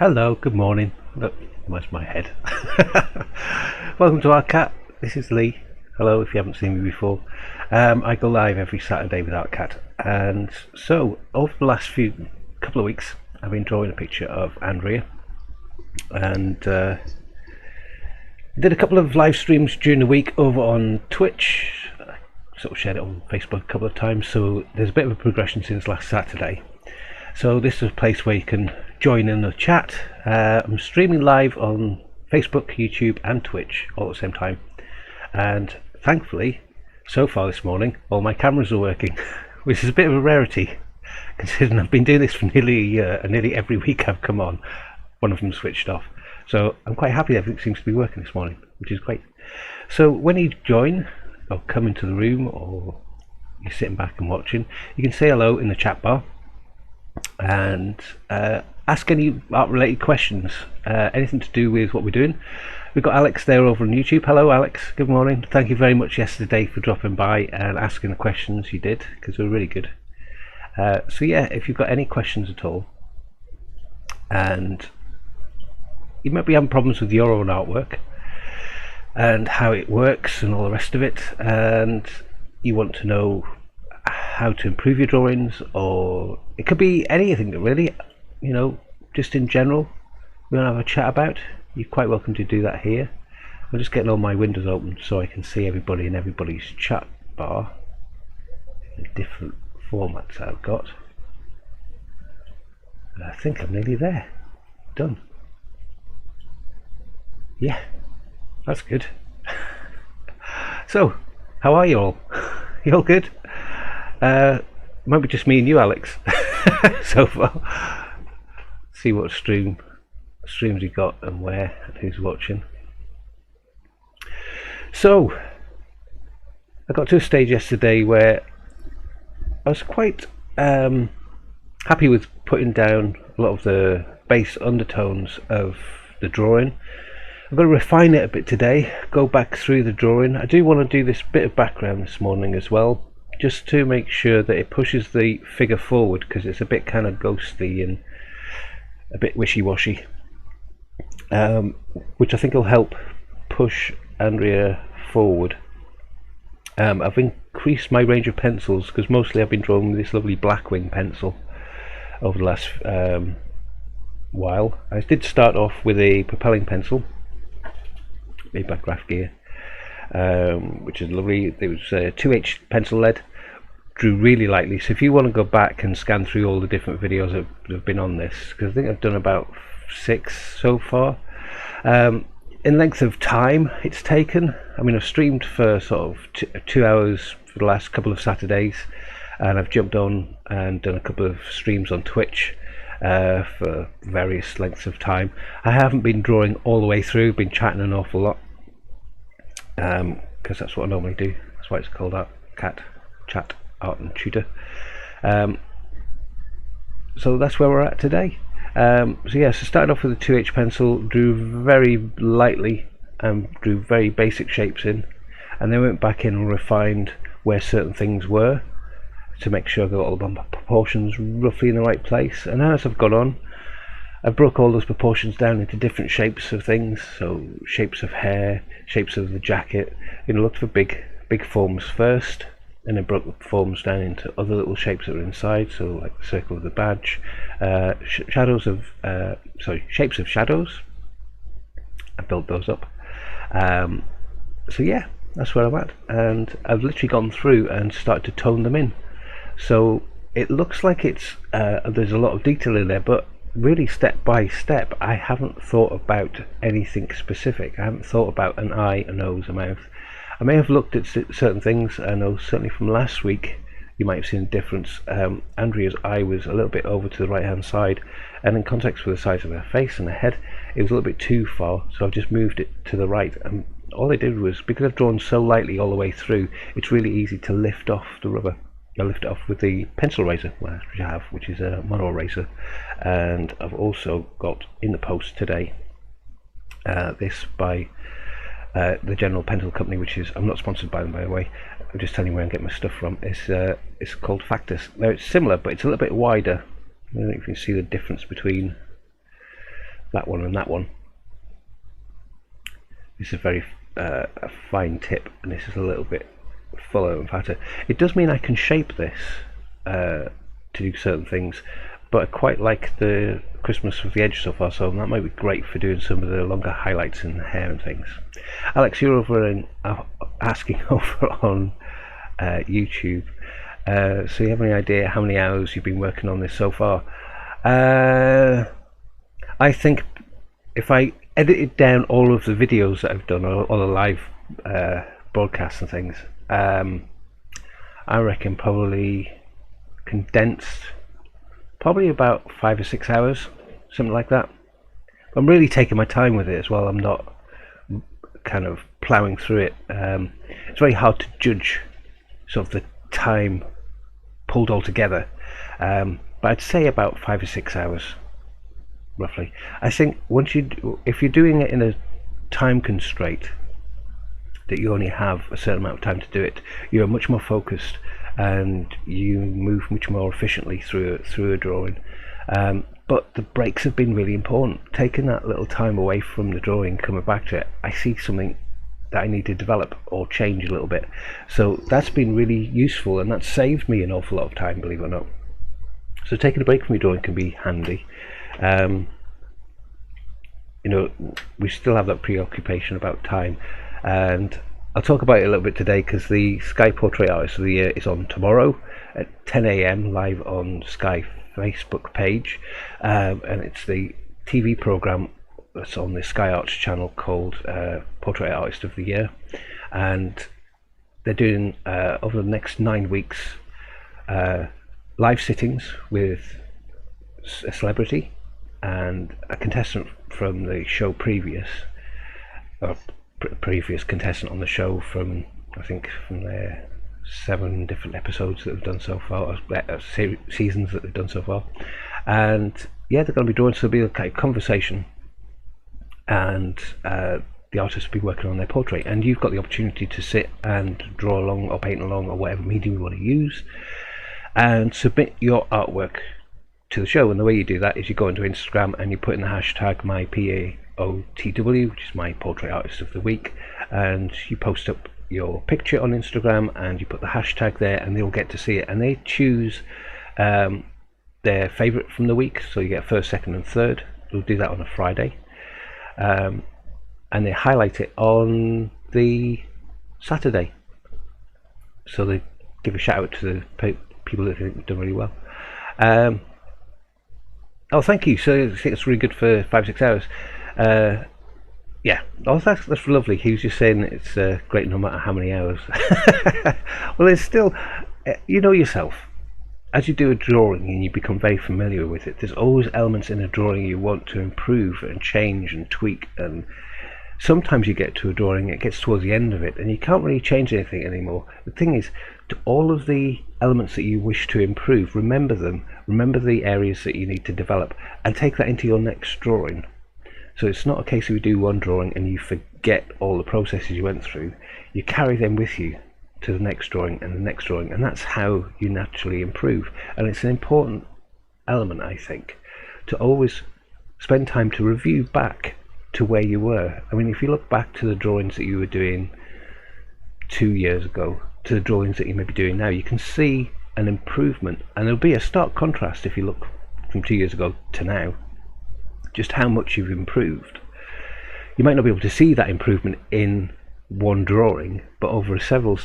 Hello, good morning. Look, where's my head? Welcome to our cat. This is Lee. Hello, if you haven't seen me before. I go live every Saturday with our cat, and so over the last couple of weeks, I've been drawing a picture of Andrea, and did a couple of live streams during the week over on Twitch. I sort of shared it on Facebook a couple of times, so there's a bit of a progression since last Saturday. So this is a place where you can join in the chat. I'm streaming live on Facebook, YouTube and Twitch all at the same time, and thankfully so far this morning all my cameras are working, which is a bit of a rarity considering I've been doing this for nearly a year, and nearly every week I've come on, one of them switched off. So I'm quite happy everything seems to be working this morning, which is great. So when you join or come into the room, or you're sitting back and watching, you can say hello in the chat bar and ask any art related questions, anything to do with what we're doing. We've got Alex there over on YouTube. Hello Alex, good morning. Thank you very much yesterday for dropping by and asking the questions you did, because they were really good. So yeah, if you've got any questions at all, and you might be having problems with your own artwork and how it works and all the rest of it, and you want to know how to improve your drawings, or it could be anything really, you know, just in general we want to have a chat about, you're quite welcome to do that here. I'm just getting all my windows open so I can see everybody in everybody's chat bar in different formats I've got. I think I'm nearly there. Done. Yeah, that's good. So how are you all? You all good? Might be just me and you, Alex, so far. See what streams you got and where and who's watching. So I got to a stage yesterday where I was quite happy with putting down a lot of the base undertones of the drawing. I'm going to refine it a bit today, go back through the drawing. I do want to do this bit of background this morning as well, just to make sure that it pushes the figure forward, because it's a bit kind of ghostly and a bit wishy-washy, which I think will help push Andrea forward. I've increased my range of pencils, because mostly I've been drawing with this lovely Blackwing pencil over the last while. I did start off with a propelling pencil made by Graph Gear, which is lovely. It was 2H pencil lead, drew really lightly. So if you want to go back and scan through all the different videos that have been on this, because I think I've done about 6 so far, in length of time it's taken, I mean, I've streamed for sort of 2 hours for the last couple of Saturdays, and I've jumped on and done a couple of streams on Twitch for various lengths of time. I haven't been drawing all the way through, been chatting an awful lot, because that's what I normally do. That's why it's called Chat Art and Tutor. So that's where we're at today. So yeah, so started off with a 2H pencil, drew very lightly and drew very basic shapes in, and then went back in and refined where certain things were to make sure I got all the proportions roughly in the right place. And as I've gone on, I broke all those proportions down into different shapes of things, so shapes of hair, shapes of the jacket. You know, looked for big forms first, and then broke the forms down into other little shapes that were inside, so like the circle of the badge, shapes of shadows. I built those up. So yeah, that's where I'm at, and I've literally gone through and started to tone them in. So it looks like it's there's a lot of detail in there, but really step by step I haven't thought about anything specific. I haven't thought about an eye, a nose, a mouth. I may have looked at certain things. I know certainly from last week you might have seen a difference. Andrea's eye was a little bit over to the right hand side, and in context with the size of her face and her head, it was a little bit too far, so I've just moved it to the right. And all I did was, because I've drawn so lightly all the way through, it's really easy to lift off the rubber. I lift it off with the pencil razor, which I have, which is a mono razor. And I've also got in the post today this by the General Pencil Company, which is, I'm not sponsored by them by the way, I'm just telling you where I get my stuff from. It's called Factus. Now it's similar, but it's a little bit wider. I don't know if you can see the difference between that one and that one. This is a very a fine tip, and this is a little bit fuller and fatter. It does mean I can shape this to do certain things, but I quite like the Christmas with the edge so far, so that might be great for doing some of the longer highlights in the hair and things. Alex, you're over in asking over on YouTube, so you have any idea how many hours you've been working on this so far? I think if I edited down all of the videos that I've done, all the live broadcasts and things, I reckon probably condensed, probably about 5 or 6 hours, something like that. I'm really taking my time with it as well. I'm not kind of ploughing through it. It's very hard to judge sort of the time pulled all together, but I'd say about 5 or 6 hours roughly. I think if you're doing it in a time constraint that you only have a certain amount of time to do it, you're much more focused and you move much more efficiently through a drawing. But the breaks have been really important. Taking that little time away from the drawing, coming back to it, I see something that I need to develop or change a little bit. So that's been really useful, and that's saved me an awful lot of time, believe it or not. So taking a break from your drawing can be handy. You know, we still have that preoccupation about time, and I'll talk about it a little bit today because the Sky Portrait Artist of the Year is on tomorrow at 10 AM live on Sky Facebook page, and it's the TV programme that's on the Sky Arts channel called Portrait Artist of the Year, and they're doing over the next 9 weeks live sittings with a celebrity and a contestant from the show previous, or previous contestant on the show from, I think, from their 7 different episodes that they've done so far, seasons that they've done so far. And yeah, they're going to be drawing, so there'll be a kind of conversation, and the artist will be working on their portrait, and you've got the opportunity to sit and draw along or paint along or whatever medium you want to use, and submit your artwork to the show. And the way you do that is you go into Instagram and you put in the hashtag MyPAOTW, which is my Portrait Artist of the Week, and you post up your picture on Instagram and you put the hashtag there, and they'll get to see it, and they choose their favourite from the week. So you get first, second and third. They'll do that on a Friday, and they highlight it on the Saturday, so they give a shout out to the people that think they've done really well. Oh, thank you. So I think it's really good for 5 or 6 hours. Yeah, oh, that's lovely. He was just saying it's great no matter how many hours. Well, it's still, you know yourself, as you do a drawing and you become very familiar with it, there's always elements in a drawing you want to improve and change and tweak, and sometimes you get to a drawing, it gets towards the end of it and you can't really change anything anymore. The thing is, to all of the elements that you wish to improve, remember them, remember the areas that you need to develop, and take that into your next drawing. So it's not a case of you do one drawing and you forget all the processes you went through. You carry them with you to the next drawing and the next drawing, and that's how you naturally improve. And it's an important element, I think, to always spend time to review back to where you were. I mean, if you look back to the drawings that you were doing 2 years ago to the drawings that you may be doing now, you can see an improvement, and there'll be a stark contrast if you look from 2 years ago to now, just how much you've improved. You might not be able to see that improvement in one drawing, but over several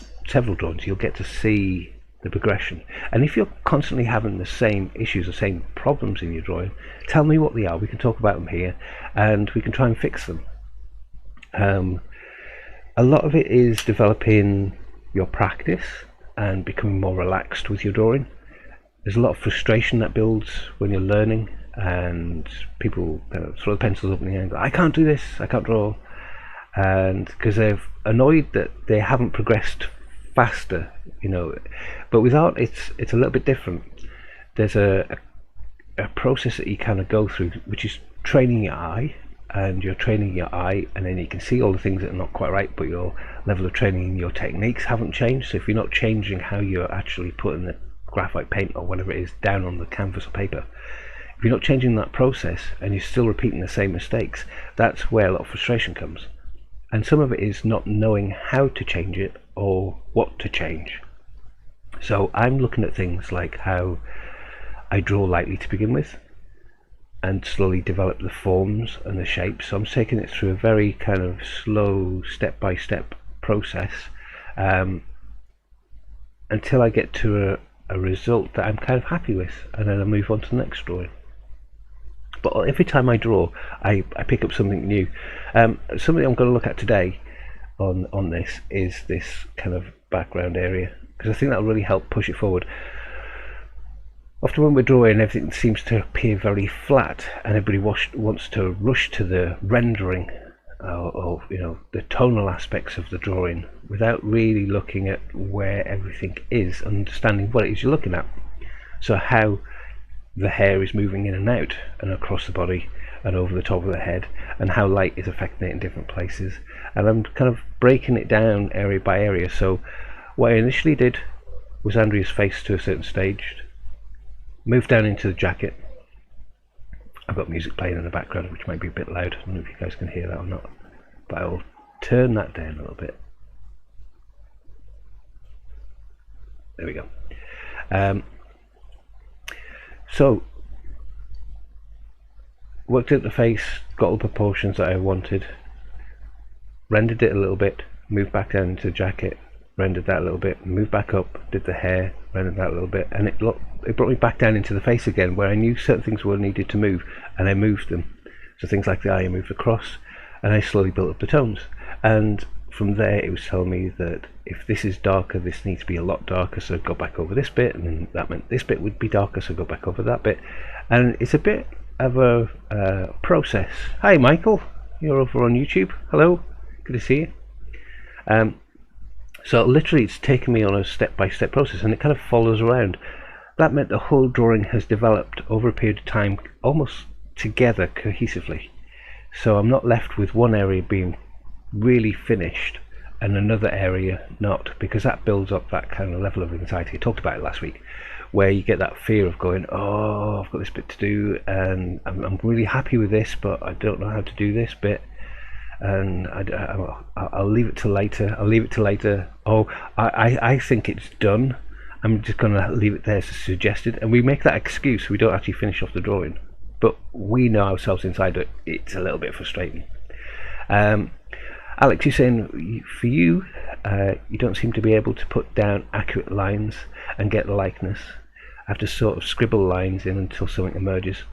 drawings you'll get to see the progression. And if you're constantly having the same issues, the same problems in your drawing, tell me what they are. We can talk about them here and we can try and fix them. A lot of it is developing your practice and becoming more relaxed with your drawing. There's a lot of frustration that builds when you're learning, and people throw the pencils up in the air and go, I can't do this, I can't draw, and because they're annoyed that they haven't progressed faster, you know. But with art, it's a little bit different. There's a process that you kind of go through, which is training your eye, and you're training your eye, and then you can see all the things that are not quite right, but your level of training and your techniques haven't changed. So if you're not changing how you're actually putting the graphite paint or whatever it is down on the canvas or paper, if you're not changing that process and you're still repeating the same mistakes, that's where a lot of frustration comes. And some of it is not knowing how to change it or what to change. So I'm looking at things like how I draw lightly to begin with and slowly develop the forms and the shapes. So I'm taking it through a very kind of slow step-by-step process until I get to a result that I'm kind of happy with, and then I move on to the next drawing. But every time I draw, I pick up something new. Something I'm going to look at today on this is this kind of background area, because I think that'll really help push it forward. Often when we're drawing, everything seems to appear very flat, and everybody wants to rush to the rendering or the tonal aspects of the drawing without really looking at where everything is, understanding what it is you're looking at. So how the hair is moving in and out and across the body and over the top of the head, and how light is affecting it in different places. And I'm kind of breaking it down area by area. So what I initially did was Andrea's face to a certain stage, moved down into the jacket. I've got music playing in the background which might be a bit loud. I don't know if you guys can hear that or not, but I will turn that down a little bit. There we go. So worked out the face, got all the proportions that I wanted, rendered it a little bit, moved back down into the jacket, rendered that a little bit, moved back up, did the hair, rendered that a little bit, and it brought me back down into the face again, where I knew certain things were needed to move, and I moved them. So things like the eye I moved across, and I slowly built up the tones. And from there it was telling me that if this is darker, this needs to be a lot darker, so go back over this bit, and then that meant this bit would be darker, so go back over that bit. And it's a bit of a process. Hi Michael, you're over on YouTube. Hello, good to see you. So literally it's taken me on a step-by-step process, and it kind of follows around. That meant the whole drawing has developed over a period of time, almost together cohesively. So I'm not left with one area being really finished and another area not, because that builds up that kind of level of anxiety. I talked about it last week, where you get that fear of going, oh, I've got this bit to do, and I'm really happy with this, but I don't know how to do this bit, and I'll leave it till later. I'll leave it till later. Oh, I think it's done. I'm just going to leave it there as suggested, and we make that excuse. We don't actually finish off the drawing, but we know ourselves inside that it's a little bit frustrating. Alex, you're saying for you, you don't seem to be able to put down accurate lines and get the likeness. I have to sort of scribble lines in until something emerges.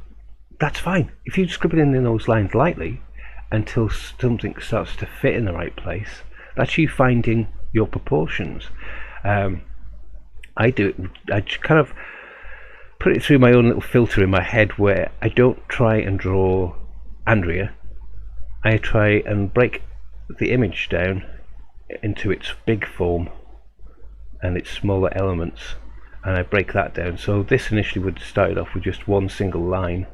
That's fine. If you scribble in those lines lightly until something starts to fit in the right place, that's you finding your proportions. I do it, I just kind of put it through my own little filter in my head, where I don't try and draw Andrea. I try and break the image down into its big form and its smaller elements, and I break that down. So this initially would have started off with just one single line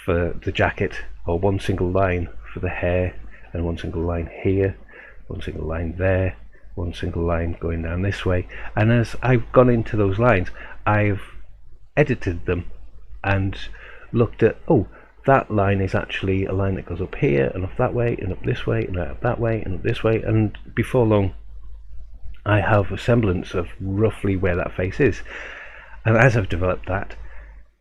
for the jacket, or one single line for the hair, and one single line here, one single line there, one single line going down this way. And as I've gone into those lines, I've edited them and looked at, oh, that line is actually a line that goes up here and up that way and up this way and up that way and up this way, and before long I have a semblance of roughly where that face is. And as I've developed that,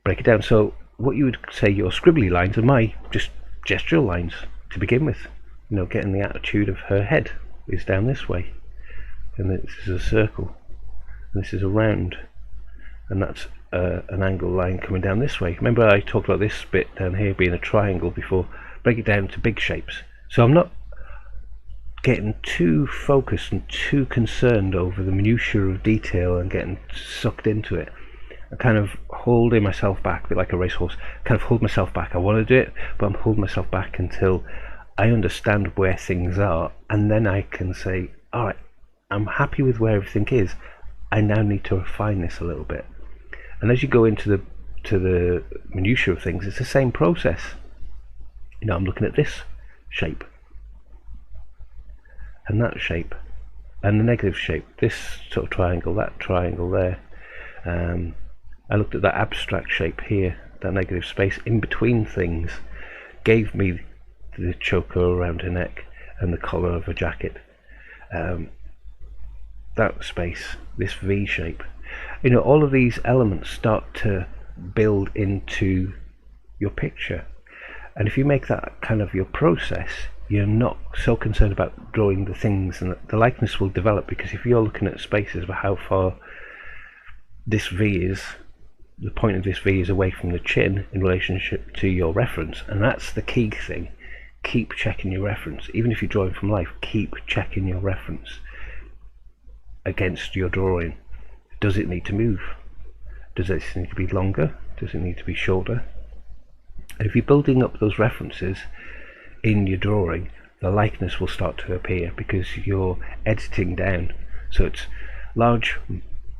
break it down. So what you would say your scribbly lines are my just gestural lines to begin with. You know, getting the attitude of her head is down this way, and this is a circle, and this is a round, and that's an angle line coming down this way. Remember I talked about this bit down here being a triangle before. Break it down to big shapes. So I'm not getting too focused and too concerned over the minutiae of detail and getting sucked into it. I'm kind of holding myself back, a bit like a racehorse. Kind of hold myself back. I want to do it, but I'm holding myself back until I understand where things are, and then I can say, alright, I'm happy with where everything is. I now need to refine this a little bit. And as you go into the minutiae of things, it's the same process. You know, I'm looking at this shape and that shape and the negative shape, this sort of triangle, that triangle there. I looked at that abstract shape here that negative space in between things gave me the choker around her neck and the collar of her jacket. That space, this V shape, you know, all of these elements start to build into your picture, and if you make that kind of your process, you're not so concerned about drawing the things, and the likeness will develop, because if you're looking at spaces for how far this V is, the point of this V is away from the chin in relationship to your reference, and that's the key thing. Keep checking your reference. Even if you're drawing from life, keep checking your reference against your drawing. Does it need to move? Does it need to be longer? Does it need to be shorter? And if you're building up those references in your drawing, the likeness will start to appear, because you're editing down. So it's large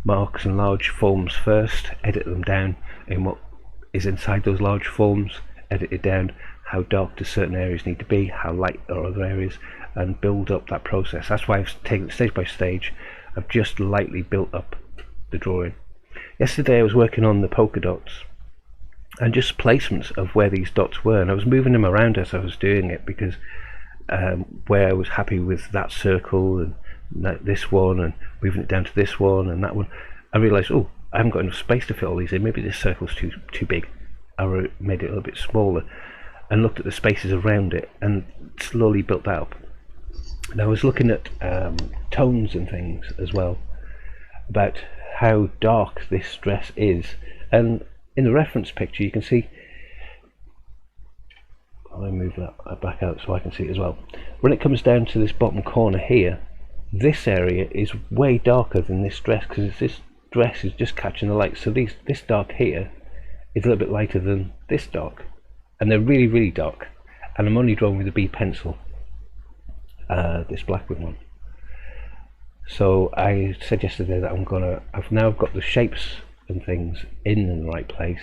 marks and large forms first, edit them down in what is inside those large forms, edit it down, how dark do certain areas need to be, how light are other areas, and build up that process. That's why I've taken it stage by stage. I've just lightly built up the drawing. Yesterday I was working on the polka dots and just placements of where these dots were, and I was moving them around as I was doing it, because where I was happy with that circle and this one, and moving it down to this one and that one, I realised, oh, I haven't got enough space to fit all these in. Maybe this circle's too big. I made it a little bit smaller and looked at the spaces around it and slowly built that up. And I was looking at tones and things as well, about how dark this dress is, and in the reference picture you can see, I'll move that back out so I can see it as well. When it comes down to this bottom corner here, this area is way darker than this dress, because this dress is just catching the light. So this dark here is a little bit lighter than this dark, and they're really, really dark. And I'm only drawing with a B pencil, this Blackwood one. So I said yesterday that I've now got the shapes and things in the right place.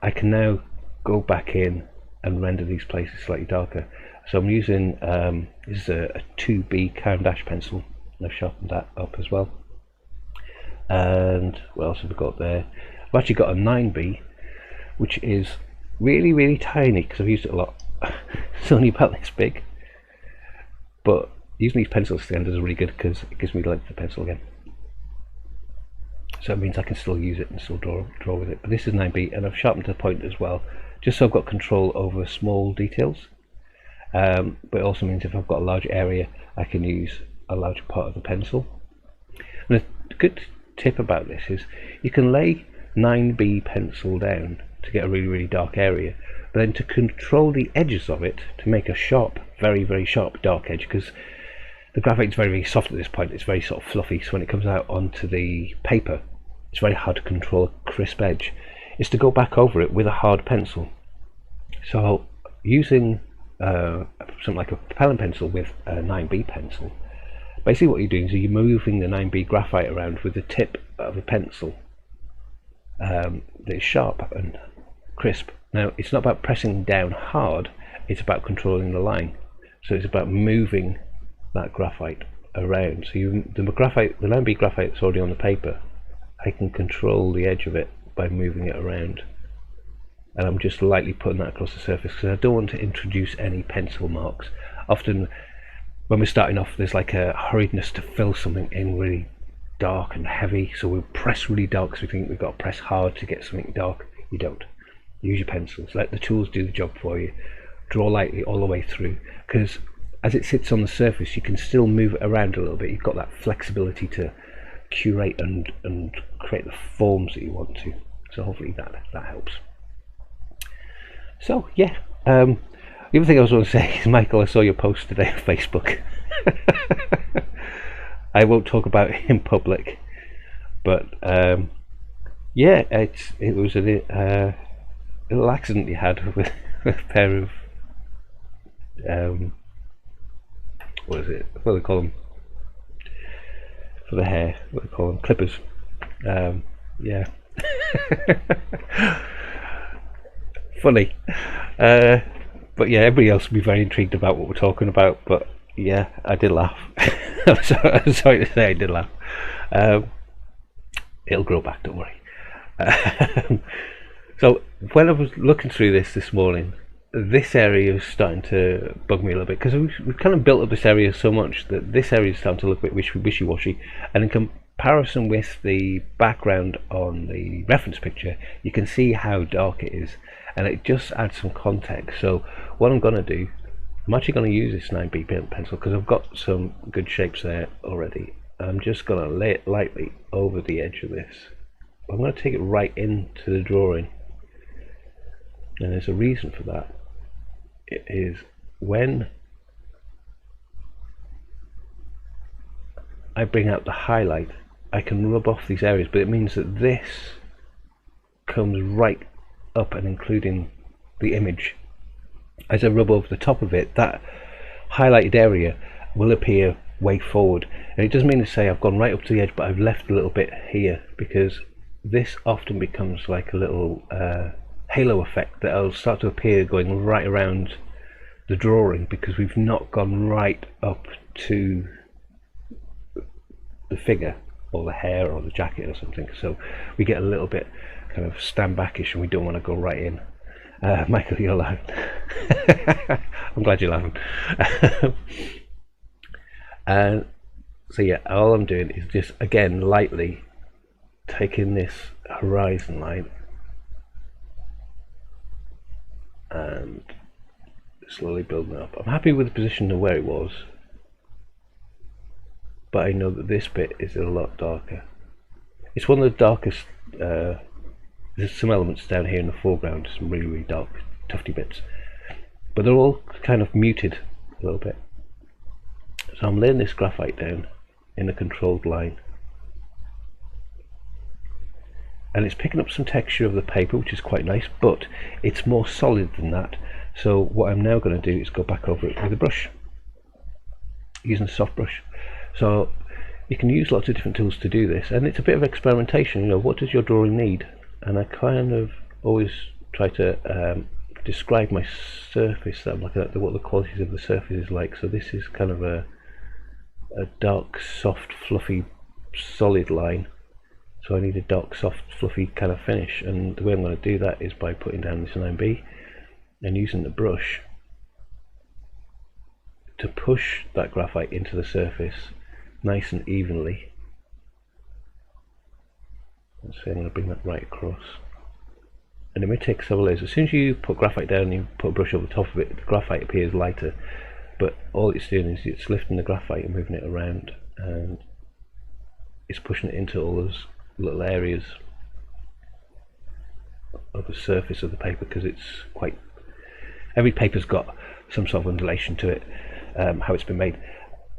I can now go back in and render these places slightly darker. So I'm using this is a 2B Caran d'Ache pencil, and I've sharpened that up as well. And what else have we got there? I've actually got a 9B, which is really, really tiny, because I've used it a lot. It's only about this big, but using these pencil standers is really good, because it gives me the length of the pencil again. So it means I can still use it and still draw with it. But this is 9B, and I've sharpened the point as well, just so I've got control over small details. But it also means if I've got a large area, I can use a larger part of the pencil. And a good tip about this is you can lay 9B pencil down to get a really, really dark area, but then to control the edges of it, to make a sharp, very, very sharp dark edge, because the graphite is very, very soft at this point. It's very sort of fluffy, so when it comes out onto the paper, it's very hard to control a crisp edge, is to go back over it with a hard pencil. So using something like a propellant pencil with a 9B pencil, basically what you're doing is you're moving the 9B graphite around with the tip of a pencil that is sharp and crisp. Now it's not about pressing down hard, it's about controlling the line. So it's about moving that graphite around. So the 9B graphite that's already on the paper, I can control the edge of it by moving it around. And I'm just lightly putting that across the surface, because I don't want to introduce any pencil marks. Often when we're starting off, there's like a hurriedness to fill something in really dark and heavy, so we'll press really dark because we think we've got to press hard to get something dark. You don't. Use your pencils, let the tools do the job for you. Draw lightly all the way through, because as it sits on the surface you can still move it around a little bit. You've got that flexibility to curate and create the forms that you want to. So hopefully that helps. So yeah, the other thing I was going to say is, Michael, I saw your post today on Facebook. I won't talk about it in public, but yeah, it was a little accident you had with a pair of what is it? What do they call them for the hair? What do they call them? Clippers. Yeah. Funny. But yeah, everybody else will be very intrigued about what we're talking about, but yeah, I did laugh. I'm sorry to say I did laugh. It'll grow back, don't worry. So when I was looking through this morning, this area is starting to bug me a little bit because we've kind of built up this area so much that this area is starting to look a bit wishy-washy, and in comparison with the background on the reference picture, you can see how dark it is, and it just adds some context. So what I'm going to do, I'm actually going to use this 9B pencil because I've got some good shapes there already. I'm just going to lay it lightly over the edge of this. I'm going to take it right into the drawing, and there's a reason for that. It is when I bring out the highlight, I can rub off these areas, but it means that this comes right up and including the image. As I rub over the top of it, that highlighted area will appear way forward, and it doesn't mean to say I've gone right up to the edge, but I've left a little bit here, because this often becomes like a little halo effect that will start to appear going right around the drawing, because we've not gone right up to the figure or the hair or the jacket or something, so we get a little bit kind of stand backish and we don't want to go right in. Michael, you're laughing. I'm glad you're laughing. And so yeah, all I'm doing is just again lightly taking this horizon line and slowly building up. I'm happy with the position of where it was, but I know that this bit is a lot darker. It's one of the darkest. There's some elements down here in the foreground, some really dark tufty bits, but they're all kind of muted a little bit. So I'm laying this graphite down in a controlled line, and it's picking up some texture of the paper, which is quite nice, but it's more solid than that. So what I'm now going to do is go back over it with a brush, using a soft brush. So you can use lots of different tools to do this, and it's a bit of experimentation. You know, what does your drawing need? And I kind of always try to describe my surface that I'm looking at, what the qualities of the surface is like. So this is kind of a dark, soft, fluffy, solid line. So I need a dark, soft, fluffy kind of finish, and the way I'm going to do that is by putting down this 9B and using the brush to push that graphite into the surface nice and evenly. Let's see, I'm going to bring that right across, and it may take several layers. As soon as you put graphite down and you put a brush over the top of it, the graphite appears lighter, but all it's doing is it's lifting the graphite and moving it around, and it's pushing it into all those little areas of the surface of the paper, because it's quite, every paper's got some sort of undulation to it, how it's been made.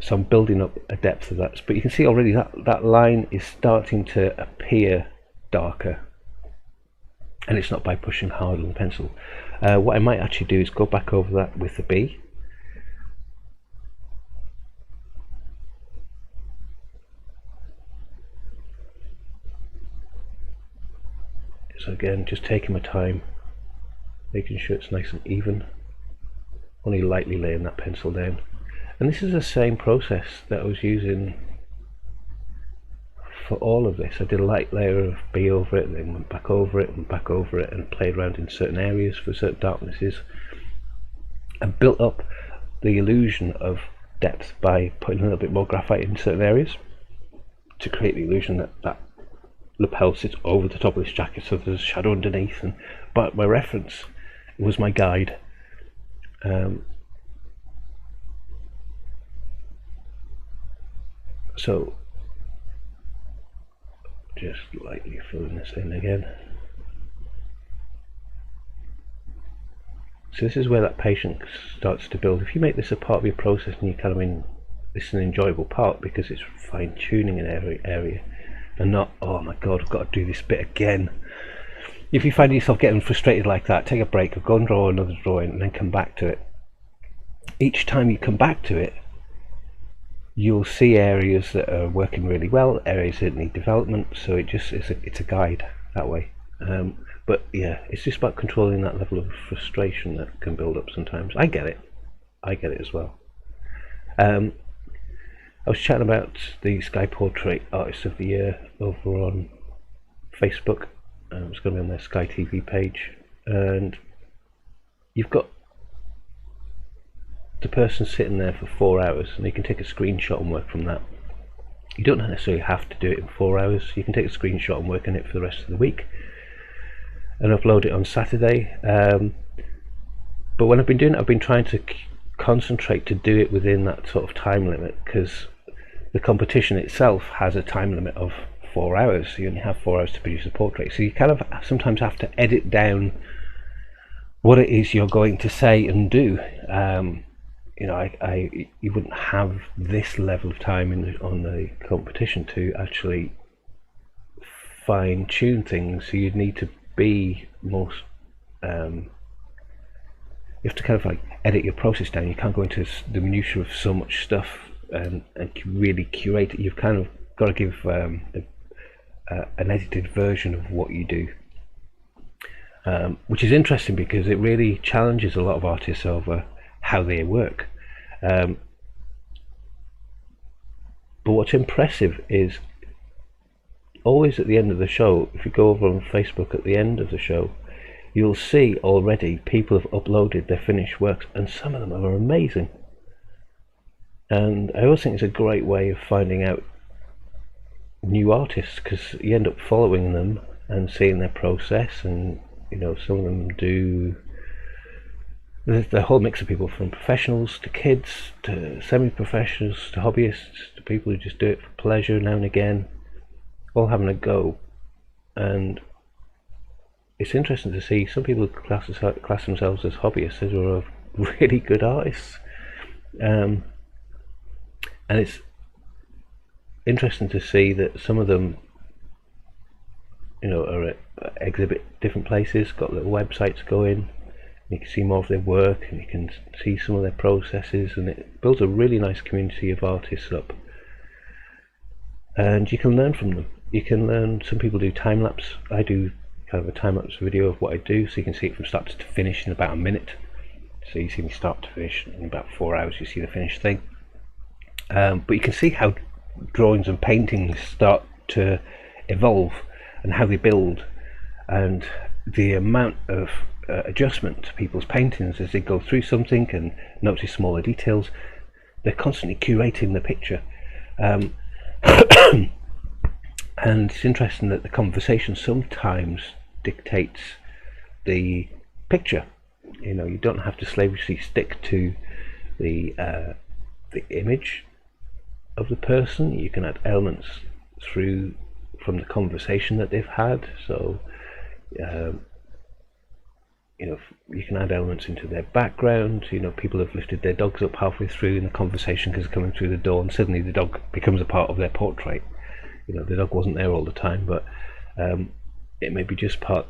So I'm building up a depth of that, but you can see already that line is starting to appear darker, and it's not by pushing hard on the pencil. What I might actually do is go back over that with the B, so again just taking my time, making sure it's nice and even, only lightly laying that pencil down. And this is the same process that I was using for all of this. I did a light layer of B over it, then went back over it and back over it, and played around in certain areas for certain darknesses, and built up the illusion of depth by putting a little bit more graphite in certain areas to create the illusion that that lapel sits over the top of this jacket, so there's a shadow underneath. And but my reference was my guide. So just lightly filling this in again. So this is where that patience starts to build. If you make this a part of your process and you kind of in, this is an enjoyable part because it's fine-tuning an area and not, oh my god, I've got to do this bit again. If you find yourself getting frustrated like that, take a break, or go and draw another drawing and then come back to it. Each time you come back to it, you'll see areas that are working really well, areas that need development, so it just is it's a guide that way. But yeah, it's just about controlling that level of frustration that can build up sometimes. I get it as well. I was chatting about the Sky Portrait Artist of the Year over on Facebook, It's going to be on their Sky TV page, and you've got the person sitting there for 4 hours, and you can take a screenshot and work from that. You don't necessarily have to do it in 4 hours. You can take a screenshot and work on it for the rest of the week and upload it on Saturday. But when I've been doing it, I've been trying to concentrate to do it within that sort of time limit, because the competition itself has a time limit of 4 hours. So you only have 4 hours to produce a portrait. So you kind of sometimes have to edit down what it is you're going to say and do. You know, you wouldn't have this level of time on the competition to actually fine-tune things. So you'd need to be more. You have to kind of like edit your process down. You can't go into the minutiae of so much stuff and really curate it. You've kind of got to give an edited version of what you do, which is interesting because it really challenges a lot of artists over how they work. But what's impressive is always at the end of the show, if you go over on Facebook at the end of the show, you'll see already people have uploaded their finished works, and some of them are amazing. And I always think it's a great way of finding out new artists, because you end up following them and seeing their process. And you know, some of them do. There's the whole mix of people, from professionals to kids to semi-professionals to hobbyists to people who just do it for pleasure now and again, all having a go. And it's interesting to see some people class themselves as hobbyists who are really good artists, and it's interesting to see that some of them, you know, are at exhibit different places, got little websites going. You can see more of their work, and you can see some of their processes, and it builds a really nice community of artists up. And you can learn from them. You can learn. Some people do time lapse. I do kind of a time lapse video of what I do, so you can see it from start to finish in about a minute. So you see me start to finish in about 4 hours. You see the finished thing. But you can see how drawings and paintings start to evolve and how they build, and the amount of adjustment to people's paintings as they go through something and notice smaller details. They're constantly curating the picture, and it's interesting that the conversation sometimes dictates the picture. You know, you don't have to slavishly stick to the image of the person. You can add elements from the conversation that they've had. So you know, you can add elements into their background. You know, people have lifted their dogs up halfway through in the conversation because they're coming through the door, and suddenly the dog becomes a part of their portrait. You know, the dog wasn't there all the time, but it may be just part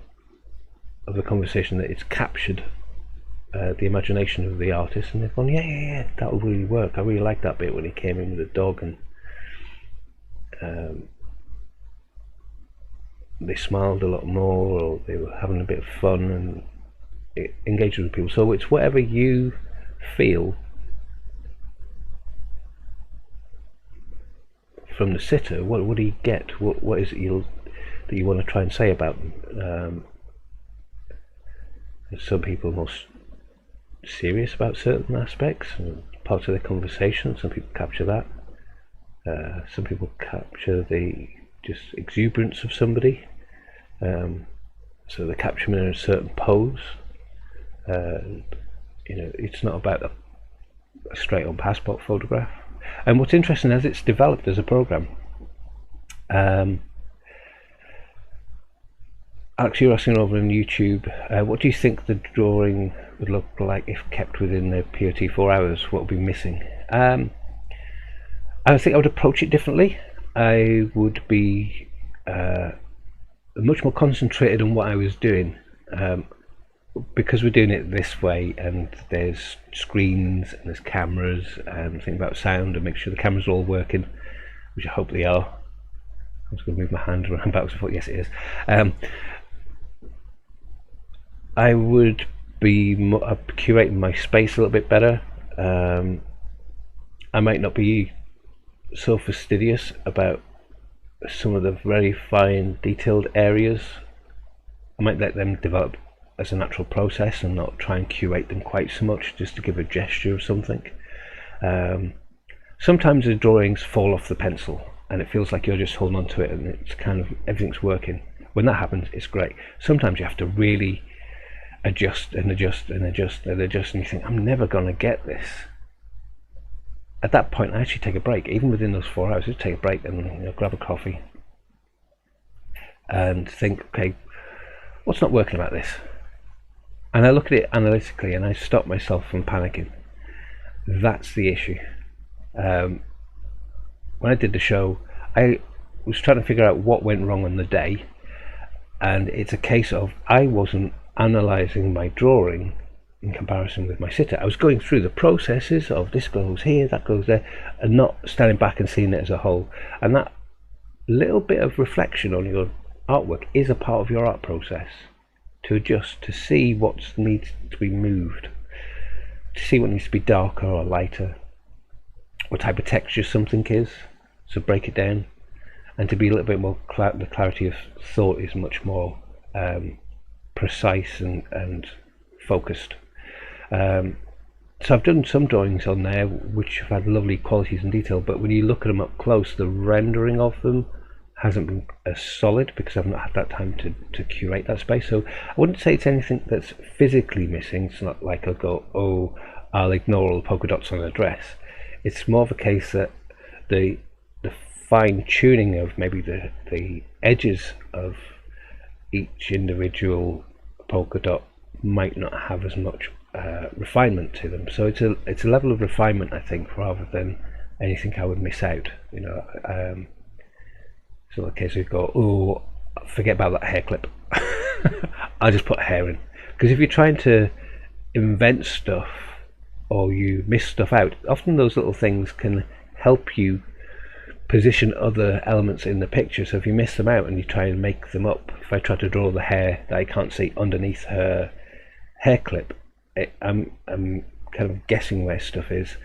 of the conversation that it's captured the imagination of the artist, and they've gone, yeah, that will really work. I really like that bit when he came in with the dog, and they smiled a lot more, or they were having a bit of fun, and it engages with people. So it's whatever you feel from the sitter. What do you get? What is it that you want to try and say about them? Some people are more serious about certain aspects and parts of their conversation. Some people capture that. Some people capture the just exuberance of somebody. So they capture them in a certain pose. You know, it's not about a straight-on passport photograph. And what's interesting, as it's developed as a program, Alex, you're asking over on YouTube, what do you think the drawing would look like if kept within the POT 4 hours? What would be missing? I think I would approach it differently. I would be much more concentrated on what I was doing, because we're doing it this way, and there's screens and there's cameras, and think about sound and make sure the cameras are all working, which I hope they are. I'm just going to move my hand around backwards and forth. Yes, it is. I would be curating my space a little bit better. I might not be so fastidious about some of the very fine detailed areas I might let them develop as a natural process and not try and curate them quite so much just to give a gesture of something. Sometimes the drawings fall off the pencil and it feels like you're just holding on to it and it's kind of everything's working. When that happens, it's great. Sometimes you have to really adjust and adjust and adjust and adjust, and you think, I'm never going to get this. At that point, I actually take a break. Even within those 4 hours, just take a break and grab a coffee and think, okay, what's not working about this? And I look at it analytically and I stop myself from panicking. That's the issue. When I did the show, I was trying to figure out what went wrong on the day, and it's a case of I wasn't analysing my drawing in comparison with my sitter. I was going through the processes of this goes here, that goes there, and not standing back and seeing it as a whole. And that little bit of reflection on your artwork is a part of your art process, to adjust, to see what needs to be moved, to see what needs to be darker or lighter, what type of texture something is, so break it down, and to be a little bit more the clarity of thought is much more precise and focused. So I've done some drawings on there which have had lovely qualities and detail, but when you look at them up close, the rendering of them hasn't been as solid because I've not had that time to curate that space. So I wouldn't say it's anything that's physically missing. It's not like I'll go, oh, I'll ignore all the polka dots on a dress. It's more of a case that the fine tuning of maybe the edges of each individual polka dot might not have as much refinement to them. So it's a level of refinement, I think, rather than anything I would miss out. So in case we go, oh, forget about that hair clip. I'll just put hair in, because if you're trying to invent stuff or you miss stuff out, often those little things can help you position other elements in the picture. So if you miss them out and you try and make them up, if I try to draw the hair that I can't see underneath her hair clip, I'm kind of guessing where stuff is.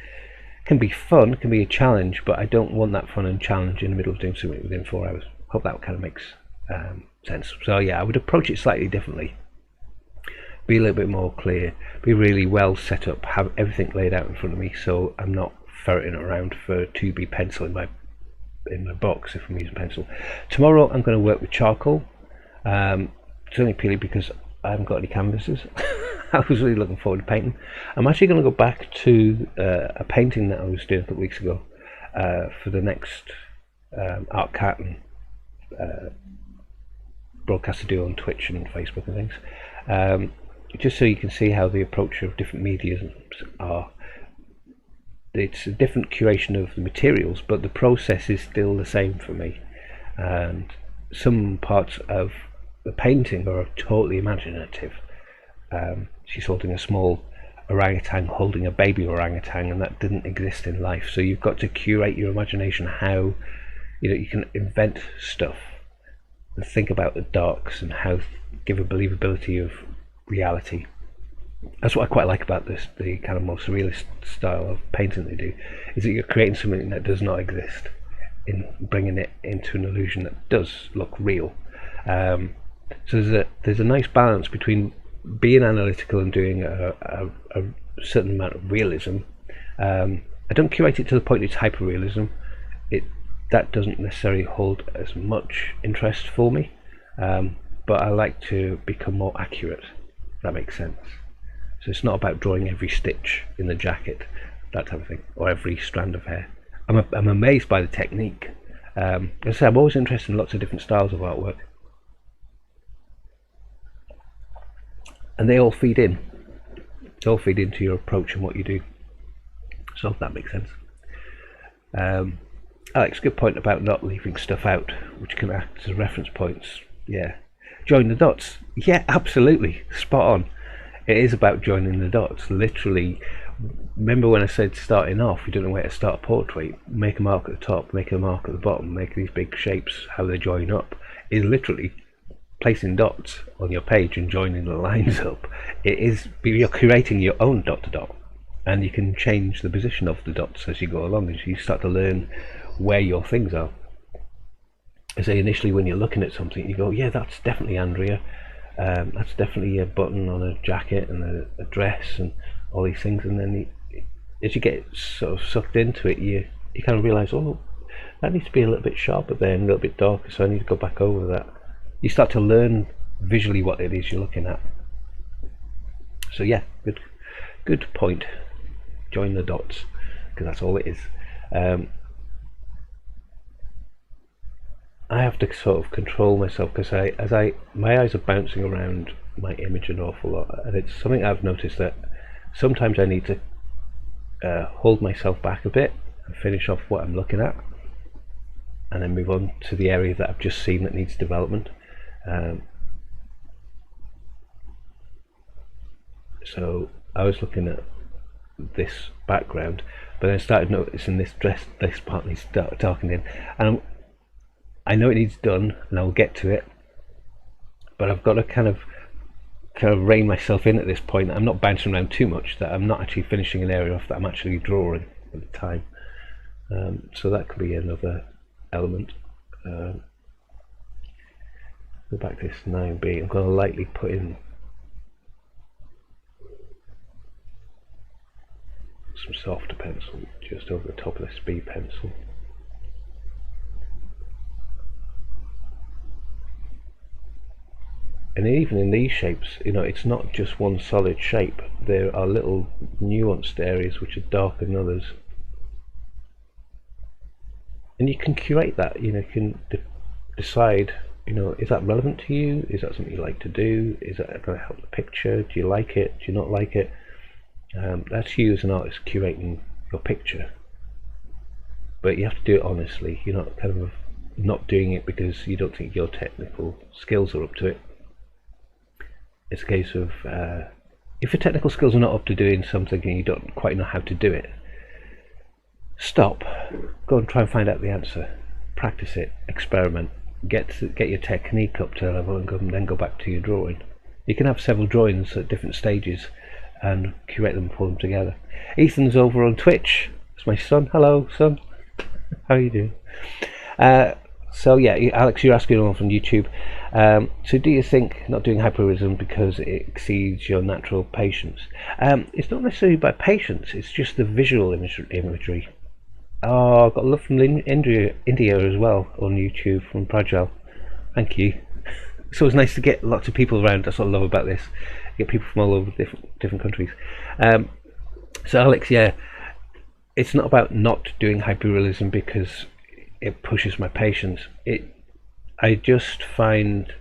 Can be fun, can be a challenge, but I don't want that fun and challenge in the middle of doing something within 4 hours. Hope that kind of makes sense. So yeah, I would approach it slightly differently. Be a little bit more clear, be really well set up, have everything laid out in front of me, so I'm not ferreting around for 2B pencil in my box if I'm using pencil. Tomorrow I'm going to work with charcoal. It's only purely because I haven't got any canvases. I was really looking forward to painting. I'm actually going to go back to a painting that I was doing a couple of weeks ago for the next Art Carton broadcast to do on Twitch and Facebook and things, just so you can see how the approach of different mediums are. It's a different curation of the materials, but the process is still the same for me, and some parts of the painting are totally imaginative. She's holding a small orangutan holding a baby orangutan, and that didn't exist in life. So you've got to curate your imagination how you can invent stuff and think about the darks and how give a believability of reality. That's what I quite like about this, the kind of more surrealist style of painting they do, is that you're creating something that does not exist, in bringing it into an illusion that does look real. So there's a nice balance between being analytical and doing a certain amount of realism. I don't curate it to the point it's hyper-realism. That doesn't necessarily hold as much interest for me, but I like to become more accurate, if that makes sense. So it's not about drawing every stitch in the jacket, that type of thing, or every strand of hair. I'm amazed by the technique. As I say, I'm always interested in lots of different styles of artwork, and they all feed in. They all feed into your approach and what you do. So if that makes sense. Alex, good point about not leaving stuff out, which can act as reference points. Yeah, join the dots. Yeah, absolutely, spot on. It is about joining the dots. Literally, remember when I said starting off, you don't know where to start a portrait. Make a mark at the top, make a mark at the bottom, make these big shapes, how they join up. Is literally placing dots on your page and joining the lines up. It is, you're creating your own dot to dot, and you can change the position of the dots as you go along, as you start to learn where your things are. I say initially when you're looking at something, you go, yeah, that's definitely Andrea, That's definitely a button on a jacket and a dress and all these things. And then as you get sort of sucked into it, you kind of realise, oh, that needs to be a little bit sharper there and a little bit darker, so I need to go back over that. You start to learn visually what it is you're looking at. So yeah, good point. Join the dots, because that's all it is. I have to sort of control myself, because my eyes are bouncing around my image an awful lot, and it's something I've noticed that sometimes I need to hold myself back a bit and finish off what I'm looking at, and then move on to the area that I've just seen that needs development. So I was looking at this background, but then I started noticing this part needs darkening, and I know it needs done, and I'll get to it, but I've got to kind of rein myself in at this point. I'm not bouncing around too much, that I'm not actually finishing an area off that I'm actually drawing at the time. So that could be another element. Go back to this 9B. I'm going to lightly put in some softer pencil just over the top of this B pencil. And even in these shapes, it's not just one solid shape. There are little nuanced areas which are darker than others. And you can curate that, you can decide, is that relevant to you? Is that something you like to do? Is that going to help the picture? Do you like it? Do you not like it? That's you as an artist curating your picture. But you have to do it honestly. You're not kind of not doing it because you don't think your technical skills are up to it. It's a case of if your technical skills are not up to doing something and you don't quite know how to do it, stop, go and try and find out the answer, practice it, experiment, get your technique up to a level, and then go back to your drawing. You can have several drawings at different stages and curate them and pull them together. Ethan's over on Twitch. It's my son. Hello, son. How are you doing? So yeah, Alex, you're asking off on YouTube. So do you think not doing hyperrealism because it exceeds your natural patience? It's not necessarily by patience, it's just the visual imagery. Oh, I've got love from India as well on YouTube from Prajal. Thank you. It's always nice to get lots of people around. That's what I love about this. You get people from all over different countries. So Alex, yeah, it's not about not doing hyperrealism because it pushes my patience. I just find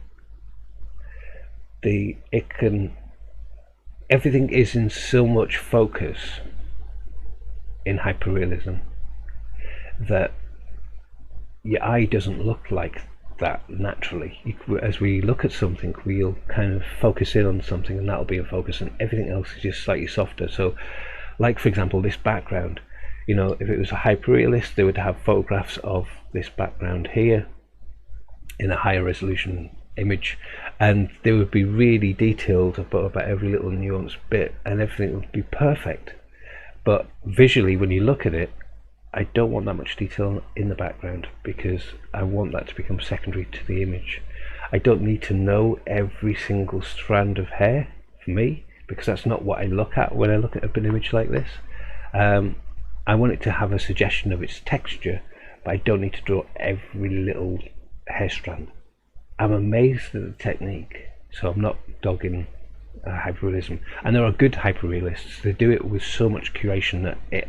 everything is in so much focus in hyperrealism that your eye doesn't look like that naturally. As we look at something, we'll kind of focus in on something, and that'll be a focus, and everything else is just slightly softer. So, like for example, this background. If it was a hyperrealist, they would have photographs of this background here in a higher resolution image, and they would be really detailed about every little nuanced bit, and everything would be perfect. But visually, when you look at it, I don't want that much detail in the background because I want that to become secondary to the image. I don't need to know every single strand of hair for me, because that's not what I look at when I look at an image like this. I want it to have a suggestion of its texture, but I don't need to draw every little hair strand. I'm amazed at the technique, so I'm not dogging hyperrealism. And there are good hyperrealists. They do it with so much curation that it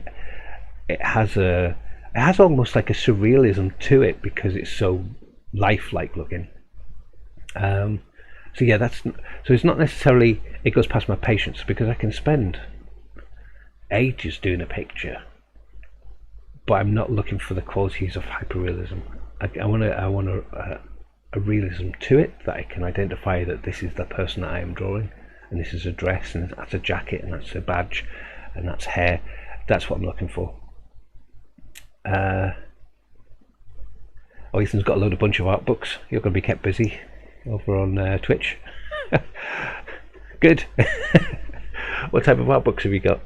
has almost like a surrealism to it because it's so lifelike looking. So yeah, so it's not necessarily it goes past my patience, because I can spend ages doing a picture, but I'm not looking for the qualities of hyperrealism. I want a realism to it, that I can identify that this is the person that I am drawing, and this is a dress, and that's a jacket, and that's a badge, and that's hair. That's what I'm looking for. Ethan's got a bunch of art books. You're going to be kept busy over on Twitch. Good. What type of art books have you got?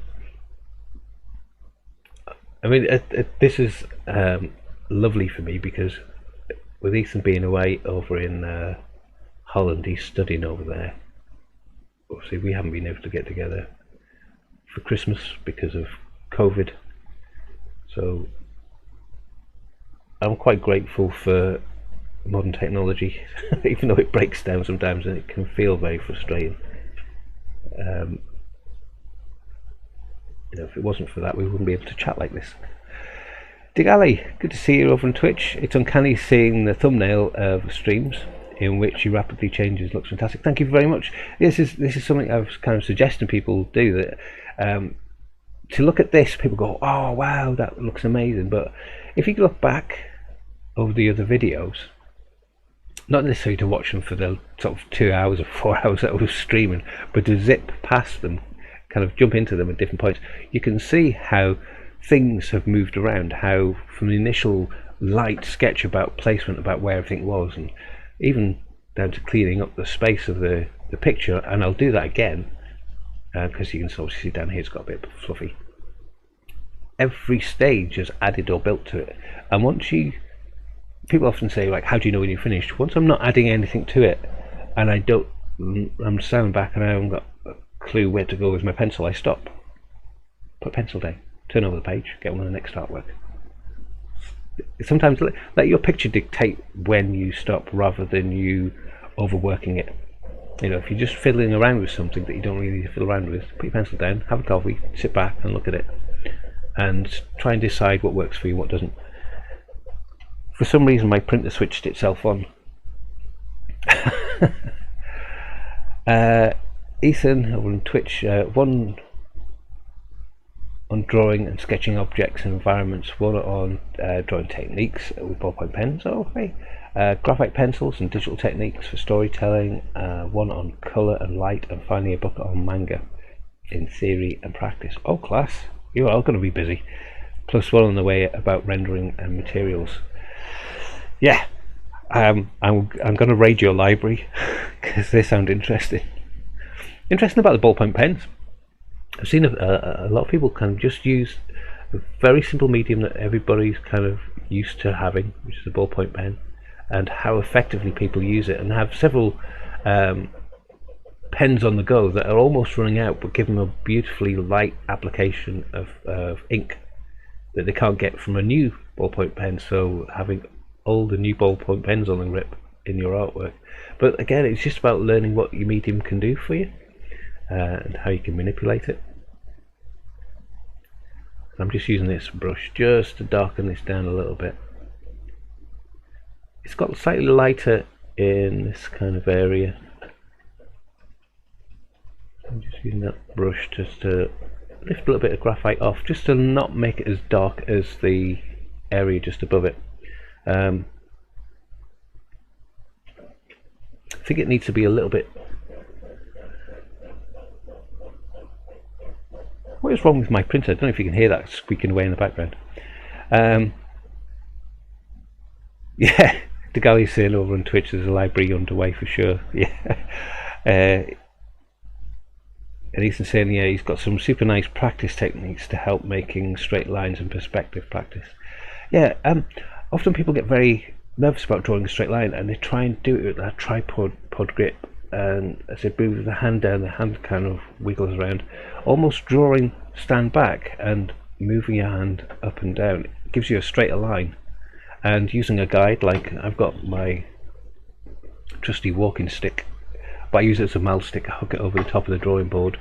I mean, this is lovely for me because with Ethan being away over in Holland. He's studying over there. Obviously we haven't been able to get together for Christmas because of COVID, so I'm quite grateful for modern technology, even though it breaks down sometimes and it can feel very frustrating. If it wasn't for that, we wouldn't be able to chat like this. Digali, good to see you over on Twitch. It's uncanny seeing the thumbnail of streams in which he rapidly changes. Looks fantastic. Thank you very much. This is something I was kind of suggesting people do, that to look at this, people go, oh wow, that looks amazing. But if you look back over the other videos, not necessarily to watch them for the sort of 2 hours or 4 hours that I was streaming, but to zip past them, kind of jump into them at different points, you can see how things have moved around, how from the initial light sketch about placement, about where everything was, and even down to cleaning up the space of the picture. And I'll do that again because you can sort of see down here it's got a bit fluffy. Every stage has added or built to it, and once people often say, like, how do you know when you're finished? Once I'm not adding anything to it, and I'm standing back and I haven't got a clue where to go with my pencil, I stop, put pencil down, turn over the page, get on to the next artwork. Sometimes let your picture dictate when you stop rather than you overworking it. If you're just fiddling around with something that you don't really need to fiddle around with, put your pencil down, have a coffee, sit back and look at it, and try and decide what works for you, what doesn't. For some reason my printer switched itself on. Ethan over on Twitch, one on drawing and sketching objects and environments, one on drawing techniques with ballpoint pens, graphite pencils and digital techniques for storytelling, one on colour and light, and finally a book on manga in theory and practice. Oh class, you are going to be busy. Plus one on the way about rendering and materials. Yeah, I'm going to raid your library because they sound interesting. Interesting about the ballpoint pens. I've seen a lot of people kind of just use a very simple medium that everybody's kind of used to having, which is a ballpoint pen, and how effectively people use it, and have several pens on the go that are almost running out but give them a beautifully light application of ink that they can't get from a new ballpoint pen. So having old and new ballpoint pens on the rip in your artwork. But again, it's just about learning what your medium can do for you and how you can manipulate it. I'm just using this brush just to darken this down a little bit. It's got slightly lighter in this kind of area. I'm just using that brush just to lift a little bit of graphite off, just to not make it as dark as the area just above it. I think it needs to be a little bit... What is wrong with my printer? I don't know if you can hear that squeaking away in the background. Yeah, the guy's saying over on Twitch there's a library underway for sure. Yeah. And Ethan's saying, yeah, he's got some super nice practice techniques to help making straight lines and perspective practice. Yeah, often people get very nervous about drawing a straight line, and they try and do it with that tripod grip, and as they move the hand down, the hand kind of wiggles around, almost drawing stand back and moving your hand up and down. It gives you a straighter line. And using a guide, like I've got my trusty walking stick, but I use it as a mouse stick. I hook it over the top of the drawing board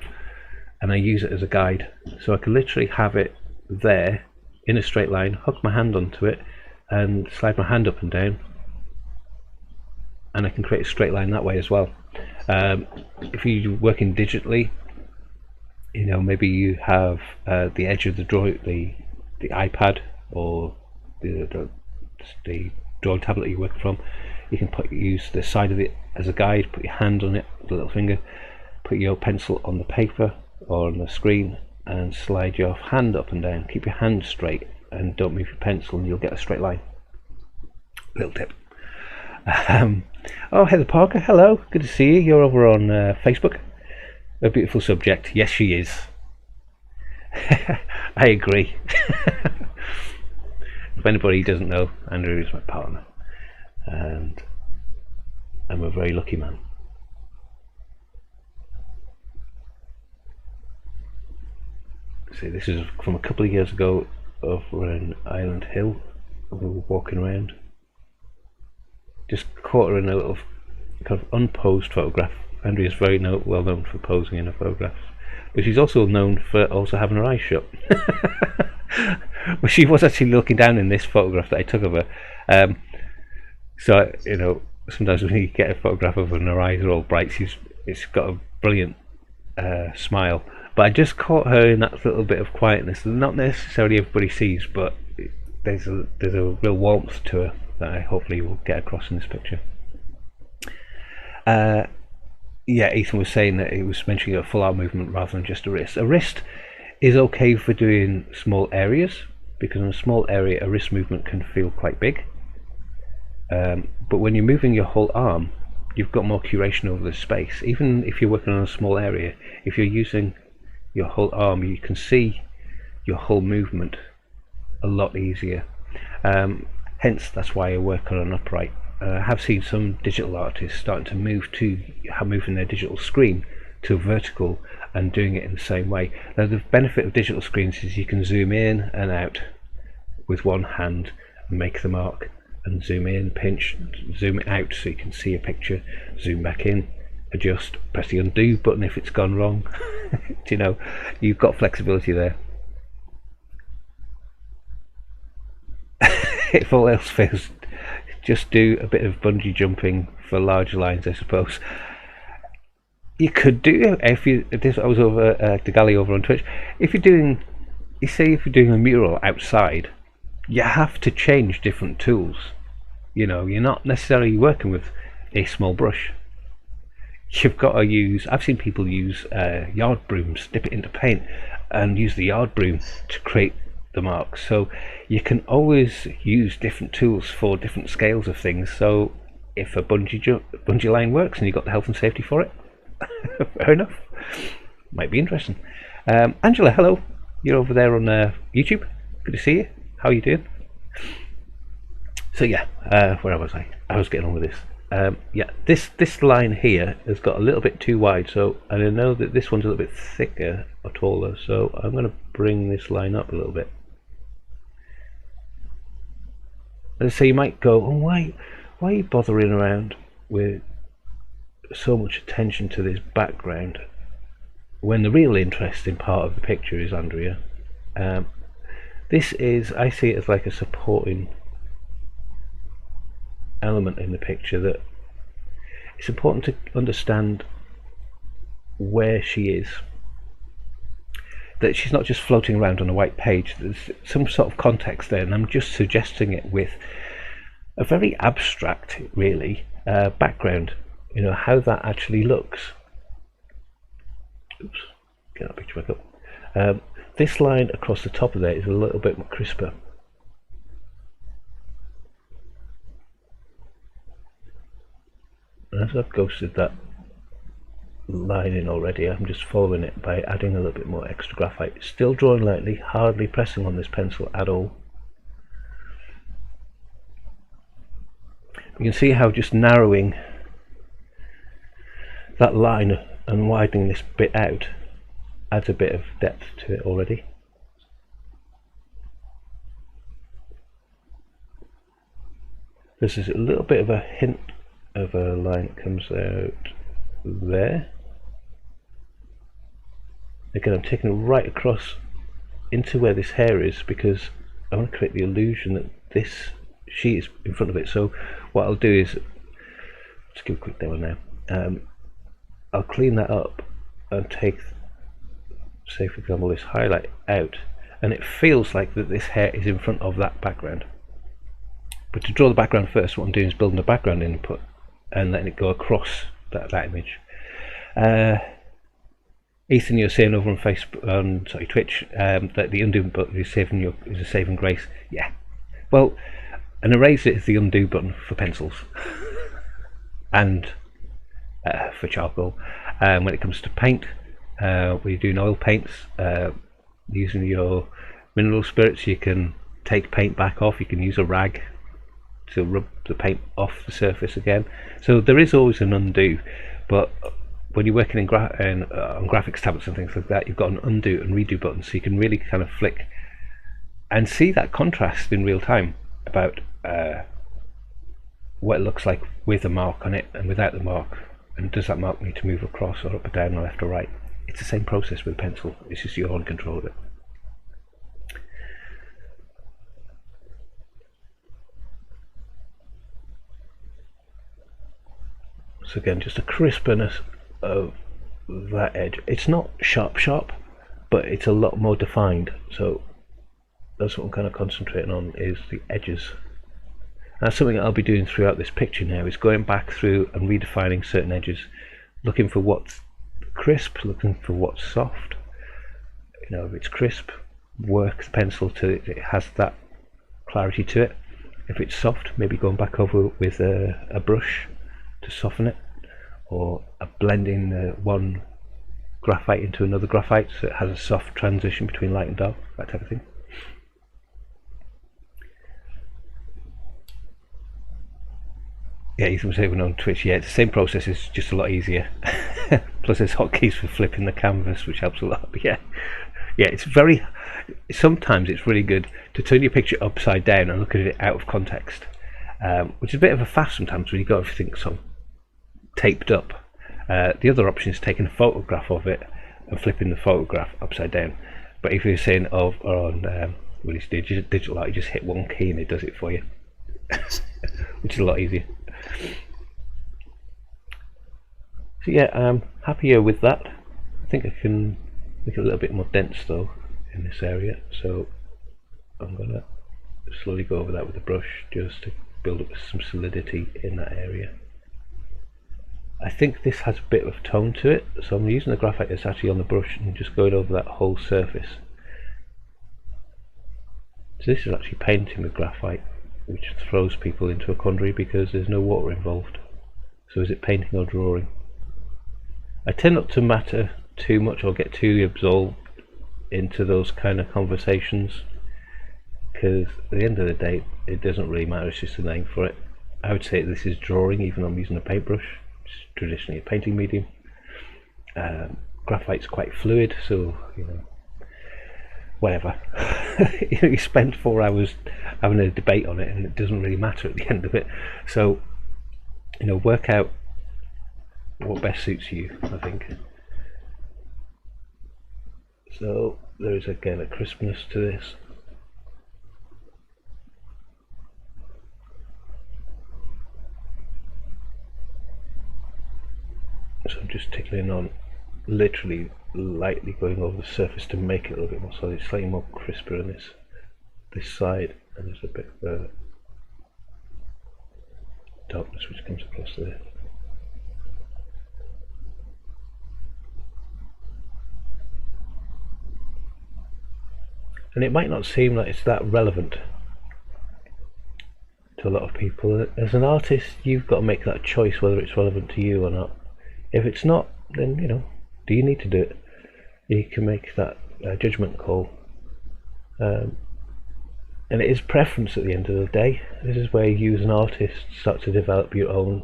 and I use it as a guide, so I can literally have it there in a straight line, hook my hand onto it and slide my hand up and down, and I can create a straight line that way as well. If you're working digitally, you know, maybe you have the edge of the the iPad or the drawing tablet you're working from, you can use the side of it as a guide, put your hand on it with a little finger, put your pencil on the paper or on the screen and slide your hand up and down. Keep your hand straight and don't move your pencil and you'll get a straight line. Little tip. Oh, Heather Parker, hello, good to see you. You're over on Facebook. A beautiful subject. Yes, she is. I agree. If anybody doesn't know, Andrew is my partner, and I'm a very lucky man. See, this is from a couple of years ago over in Island Hill. We were walking around. Just caught her in a little kind of unposed photograph. Andrea's very well known for posing in her photographs, but she's also known for also having her eyes shut. Well, she was actually looking down in this photograph that I took of her. So, you know, sometimes when you get a photograph of her and her eyes are all bright, it's got a brilliant smile. But I just caught her in that little bit of quietness, not necessarily everybody sees, but there's a real warmth to her that I hopefully will get across in this picture. Yeah, Ethan was saying that he was mentioning a full arm movement rather than just a wrist. A wrist is okay for doing small areas, because in a small area a wrist movement can feel quite big. But when you're moving your whole arm, you've got more curation over the space. Even if you're working on a small area, if you're using your whole arm, you can see your whole movement a lot easier. Hence, that's why I work on an upright. I have seen some digital artists starting to moving their digital screen to vertical and doing it in the same way. Now, the benefit of digital screens is you can zoom in and out with one hand and make the mark, and zoom in, pinch, zoom it out so you can see a picture, zoom back in, adjust, press the undo button if it's gone wrong. You know, you've got flexibility there. If all else fails, just do a bit of bungee jumping for larger lines, I suppose. You could do, I was over at the galley over on Twitch. If you're doing a mural outside, you have to change different tools. You know, you're not necessarily working with a small brush. You've got to use, I've seen people use yard brooms, dip it into paint and use the yard broom to create the marks. So you can always use different tools for different scales of things. So if a bungee line works and you've got the health and safety for it, fair enough. Might be interesting. Angela, hello. You're over there on YouTube. Good to see you. How are you doing? So yeah, where was I? I was getting on with this. Yeah, this line here has got a little bit too wide, so and I know that this one's a little bit thicker or taller, so I'm going to bring this line up a little bit. And so you might go, oh, why are you bothering around with so much attention to this background when the real interesting part of the picture is Andrea? This is, I see it as like a supporting element in the picture, that it's important to understand where she is, that she's not just floating around on a white page. There's some sort of context there, and I'm just suggesting it with a very abstract, really, background. You know, how that actually looks. Oops, get that picture back up. This line across the top of there is a little bit more crisper. As I've ghosted that line in already, I'm just following it by adding a little bit more extra graphite. Still drawing lightly, hardly pressing on this pencil at all. You can see how just narrowing that line and widening this bit out adds a bit of depth to it already. This is a little bit of a hint of a line that comes out there. Again, I'm taking it right across into where this hair is, because I want to create the illusion that she is in front of it. So what I'll do is, let's give a quick demo now. I'll clean that up and take, say for example, this highlight out, and it feels like that this hair is in front of that background. But to draw the background first, what I'm doing is building a background input and letting it go across that image. Ethan, you're saying over on Facebook, Twitch, that the undo button is a saving grace. Yeah. Well, an eraser is the undo button for pencils and for charcoal. When it comes to paint, when you're doing oil paints, using your mineral spirits, you can take paint back off. You can use a rag to rub the paint off the surface again. So there is always an undo, but when you're working on graphics tablets and things like that, you've got an undo and redo button, so you can really kind of flick and see that contrast in real time about what it looks like with a mark on it and without the mark, and does that mark need to move across or up or down or left or right. It's the same process with a pencil, it's just you're in control of it. So again, just a crispness of that edge. It's not sharp, but it's a lot more defined. So that's what I'm kind of concentrating on, is the edges. That's something I'll be doing throughout this picture now, is going back through and redefining certain edges, looking for what's crisp, looking for what's soft. You know, if it's crisp, work the pencil till it has that clarity to it. If it's soft, maybe going back over with a brush to soften it, or blending one graphite into another graphite so it has a soft transition between light and dark, that type of thing. Yeah, you can say on Twitch, yeah, it's the same process, it's just a lot easier. Plus there's hotkeys for flipping the canvas, which helps a lot. But yeah, it's very, sometimes it's really good to turn your picture upside down and look at it out of context, which is a bit of a faff sometimes when you've got everything so taped up. The other option is taking a photograph of it and flipping the photograph upside down. But if you're saying on digital art, you just hit one key and it does it for you, which is a lot easier. So yeah, I'm happier with that. I think I can make it a little bit more dense though in this area, so I'm gonna slowly go over that with the brush just to build up some solidity in that area. I think this has a bit of tone to it, so I'm using the graphite that's actually on the brush and just going over that whole surface. So this is actually painting with graphite, which throws people into a quandary because there's no water involved. So is it painting or drawing? I tend not to matter too much or get too absorbed into those kind of conversations, because at the end of the day it doesn't really matter, it's just a name for it. I would say this is drawing even though I'm using a paintbrush. It's traditionally a painting medium. Graphite's quite fluid, so you know, whatever. You spend 4 hours having a debate on it and it doesn't really matter at the end of it. So you know, work out what best suits you, I think. So there is again a crispness to this. So I'm just tickling on, literally lightly going over the surface to make it a little bit more solid, slightly more crisper on this side, and there's a bit of darkness which comes across there. And it might not seem like it's that relevant to a lot of people. As an artist, you've got to make that choice whether it's relevant to you or not. If it's not, then you know, do you need to do it? You can make that judgment call. And it is preference at the end of the day. This is where you as an artist start to develop your own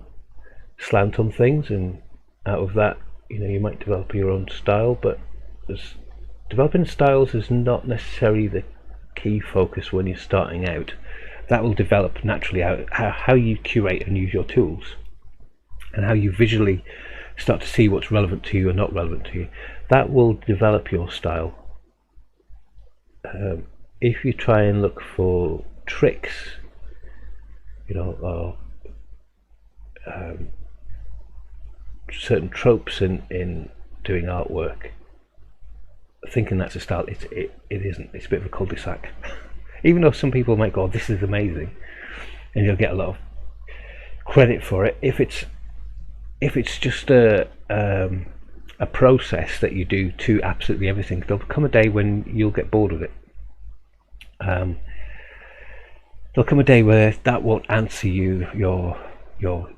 slant on things, and out of that, you know, you might develop your own style, but developing styles is not necessarily the key focus when you're starting out. That will develop naturally out how you curate and use your tools, and how you visually start to see what's relevant to you and not relevant to you. That will develop your style. If you try and look for tricks, you know, or certain tropes in doing artwork, thinking that's a style, it isn't. It's a bit of a cul-de-sac. Even though some people might go, oh, this is amazing, and you'll get a lot of credit for it, if it's just a process that you do to absolutely everything, there'll come a day when you'll get bored of it. There'll come a day where that won't answer your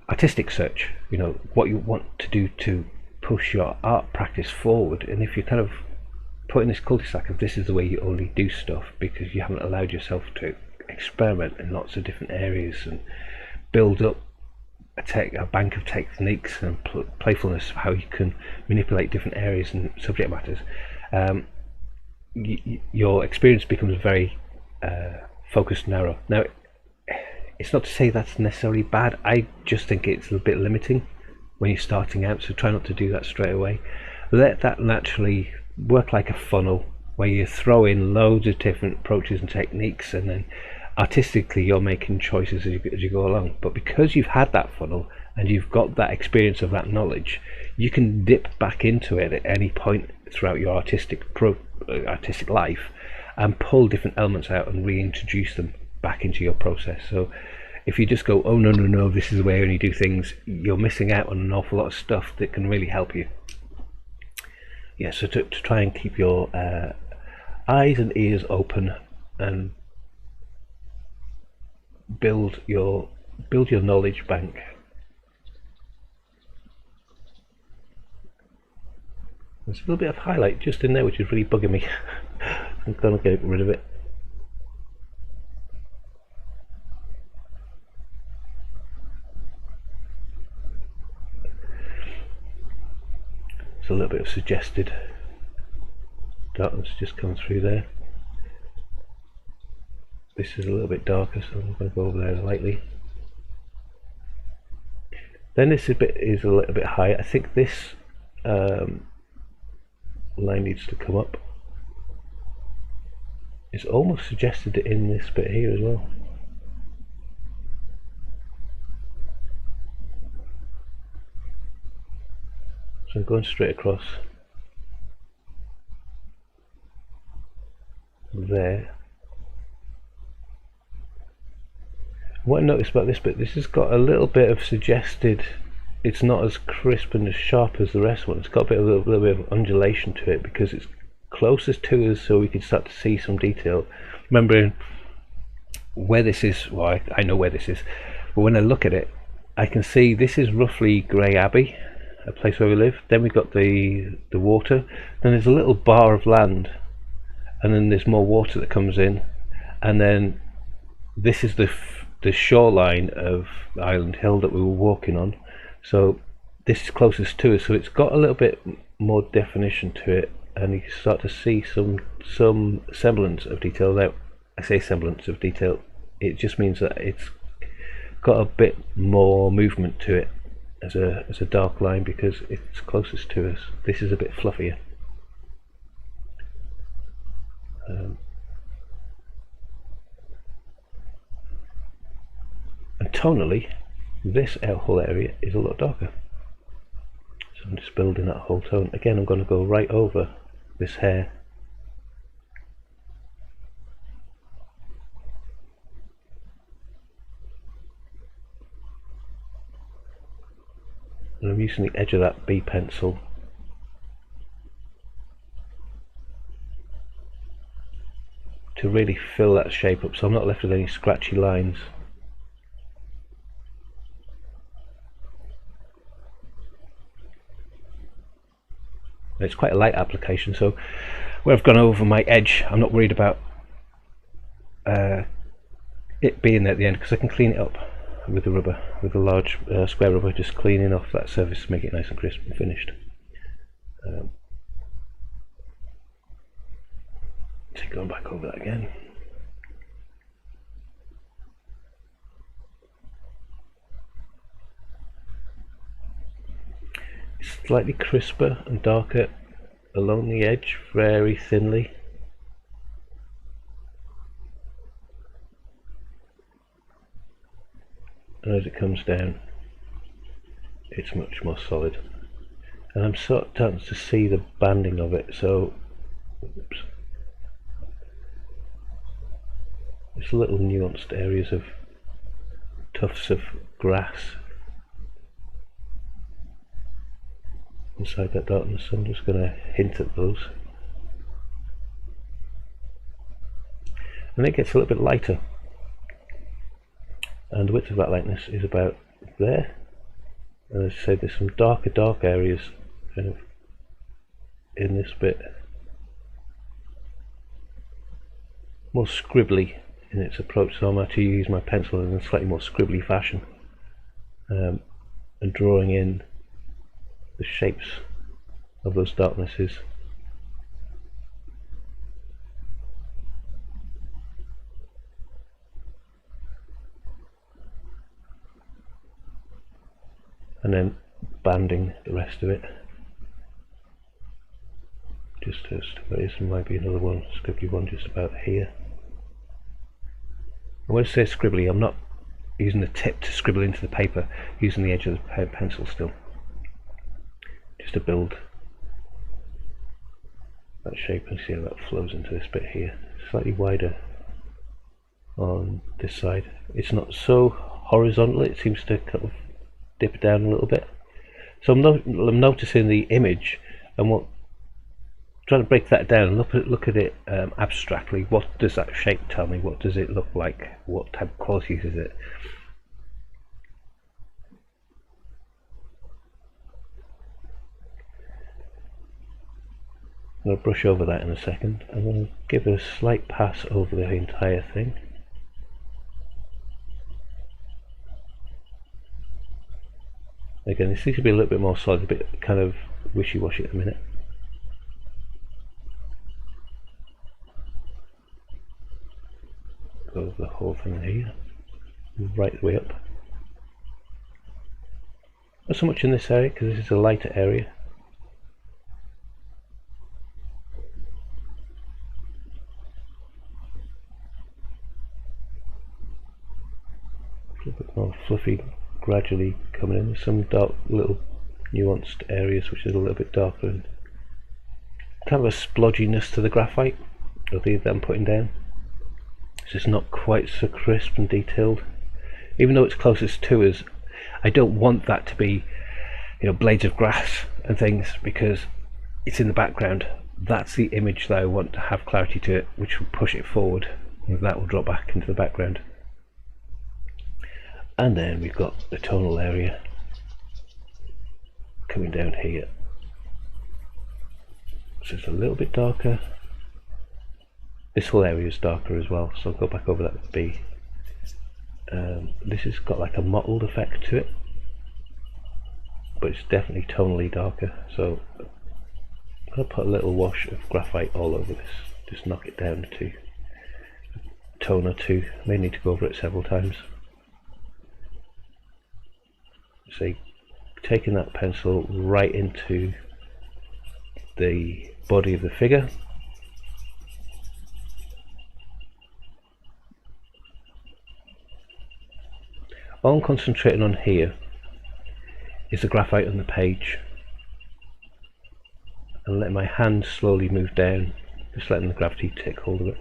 artistic search, you know, what you want to do to push your art practice forward. And if you're kind of put in this cul-de-sac of this is the way you only do stuff because you haven't allowed yourself to experiment in lots of different areas and build up a bank of techniques and playfulness of how you can manipulate different areas and subject matters, your experience becomes very focused and narrow. Now, it's not to say that's necessarily bad. I just think it's a bit limiting when you're starting out, so try not to do that straight away. Let that naturally work like a funnel where you throw in loads of different approaches and techniques, and then artistically you're making choices as you go along. But because you've had that funnel and you've got that experience of that knowledge, you can dip back into it at any point throughout your artistic life and pull different elements out and reintroduce them back into your process. So if you just go, oh no, this is the way I only do things, you're missing out on an awful lot of stuff that can really help you. Yeah, so to try and keep your eyes and ears open and build your knowledge bank. There's a little bit of highlight just in there which is really bugging me. I'm gonna get rid of it. There's a little bit of suggested darkness just coming through there. This is a little bit darker, so I'm going to go over there lightly. Then this bit is a little bit higher. I think this line needs to come up. It's almost suggested it in this bit here as well. So I'm going straight across there. What I noticed about this bit, this has got a little bit of suggested, it's not as crisp and as sharp as the rest one. It's got a little bit of undulation to it because it's closest to us, so we can start to see some detail. Remembering where this is, well, I know where this is, but when I look at it, I can see this is roughly Grey Abbey, a place where we live. Then we've got the water, then there's a little bar of land, and then there's more water that comes in, and then this is the shoreline of Island Hill that we were walking on. So this is closest to us, so it's got a little bit more definition to it, and you start to see some semblance of detail. Now I say semblance of detail, it just means that it's got a bit more movement to it as a dark line because it's closest to us. This is a bit fluffier. And tonally, this whole area is a lot darker. So I'm just building that whole tone. Again, I'm going to go right over this hair. And I'm using the edge of that B pencil to really fill that shape up, so I'm not left with any scratchy lines. It's quite a light application, so where I've gone over my edge, I'm not worried about it being there at the end, because I can clean it up with the rubber, with a large square rubber, just cleaning off that surface to make it nice and crisp and finished. So going back over that again. Slightly crisper and darker along the edge, very thinly. And as it comes down, it's much more solid. And I'm starting to see the banding of it, so oops. There's little nuanced areas of tufts of grass inside that darkness. I'm just going to hint at those, and it gets a little bit lighter, and the width of that lightness is about there. And as I say, there's some dark areas kind of in this bit, more scribbly in its approach, so I'm actually using my pencil in a slightly more scribbly fashion, and drawing in the shapes of those darknesses. And then banding the rest of it. Just as there might be another one, scribbly one just about here. And when I say scribbly, I'm not using the tip to scribble into the paper, using the edge of the pencil still, just to build that shape. And see how that flows into this bit here. Slightly wider on this side. It's not so horizontal, it seems to kind of dip down a little bit. So I'm noticing the image and trying to break that down and look at it abstractly. What does that shape tell me? What does it look like? What type of qualities is it? I'm going to brush over that in a second. I'm going to give a slight pass over the entire thing. Again, this needs to be a little bit more solid, a bit kind of wishy-washy at the minute. Go over the whole thing here, right the way up. Not so much in this area because this is a lighter area. A little bit more fluffy, gradually coming in. There's some dark little nuanced areas which is a little bit darker, and kind of a splodginess to the graphite that I'm putting down. It's just not quite so crisp and detailed, even though it's closest to us. I don't want that to be, you know, blades of grass and things, because it's in the background. That's the image that I want to have clarity to it, which will push it forward, and that will drop back into the background. And then we've got the tonal area coming down here. So it's a little bit darker. This whole area is darker as well, so I'll go back over that with B. This has got like a mottled effect to it, but it's definitely tonally darker. So I'm going to put a little wash of graphite all over this, just knock it down to a tone or two. I may need to go over it several times. So taking that pencil right into the body of the figure. All I'm concentrating on here is the graphite on the page, and letting my hand slowly move down, just letting the gravity take hold of it.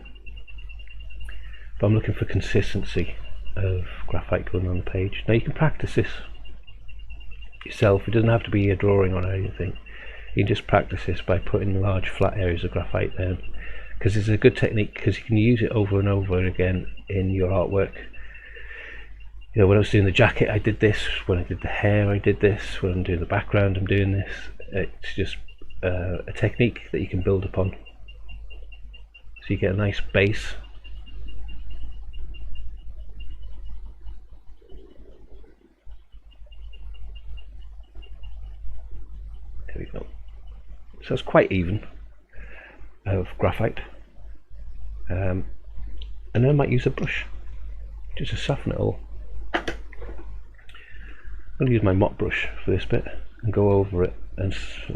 But I'm looking for consistency of graphite going on the page. Now you can practice this yourself. It doesn't have to be a drawing or anything. You can just practice this by putting large flat areas of graphite down, because it's a good technique, because you can use it over and over again in your artwork. You know, when I was doing the jacket I did this, when I did the hair I did this, when I'm doing the background I'm doing this. It's just a technique that you can build upon, so you get a nice base. There we go. So it's quite even of graphite, and then I might use a brush just to soften it all. I'm going to use my mop brush for this bit and go over it and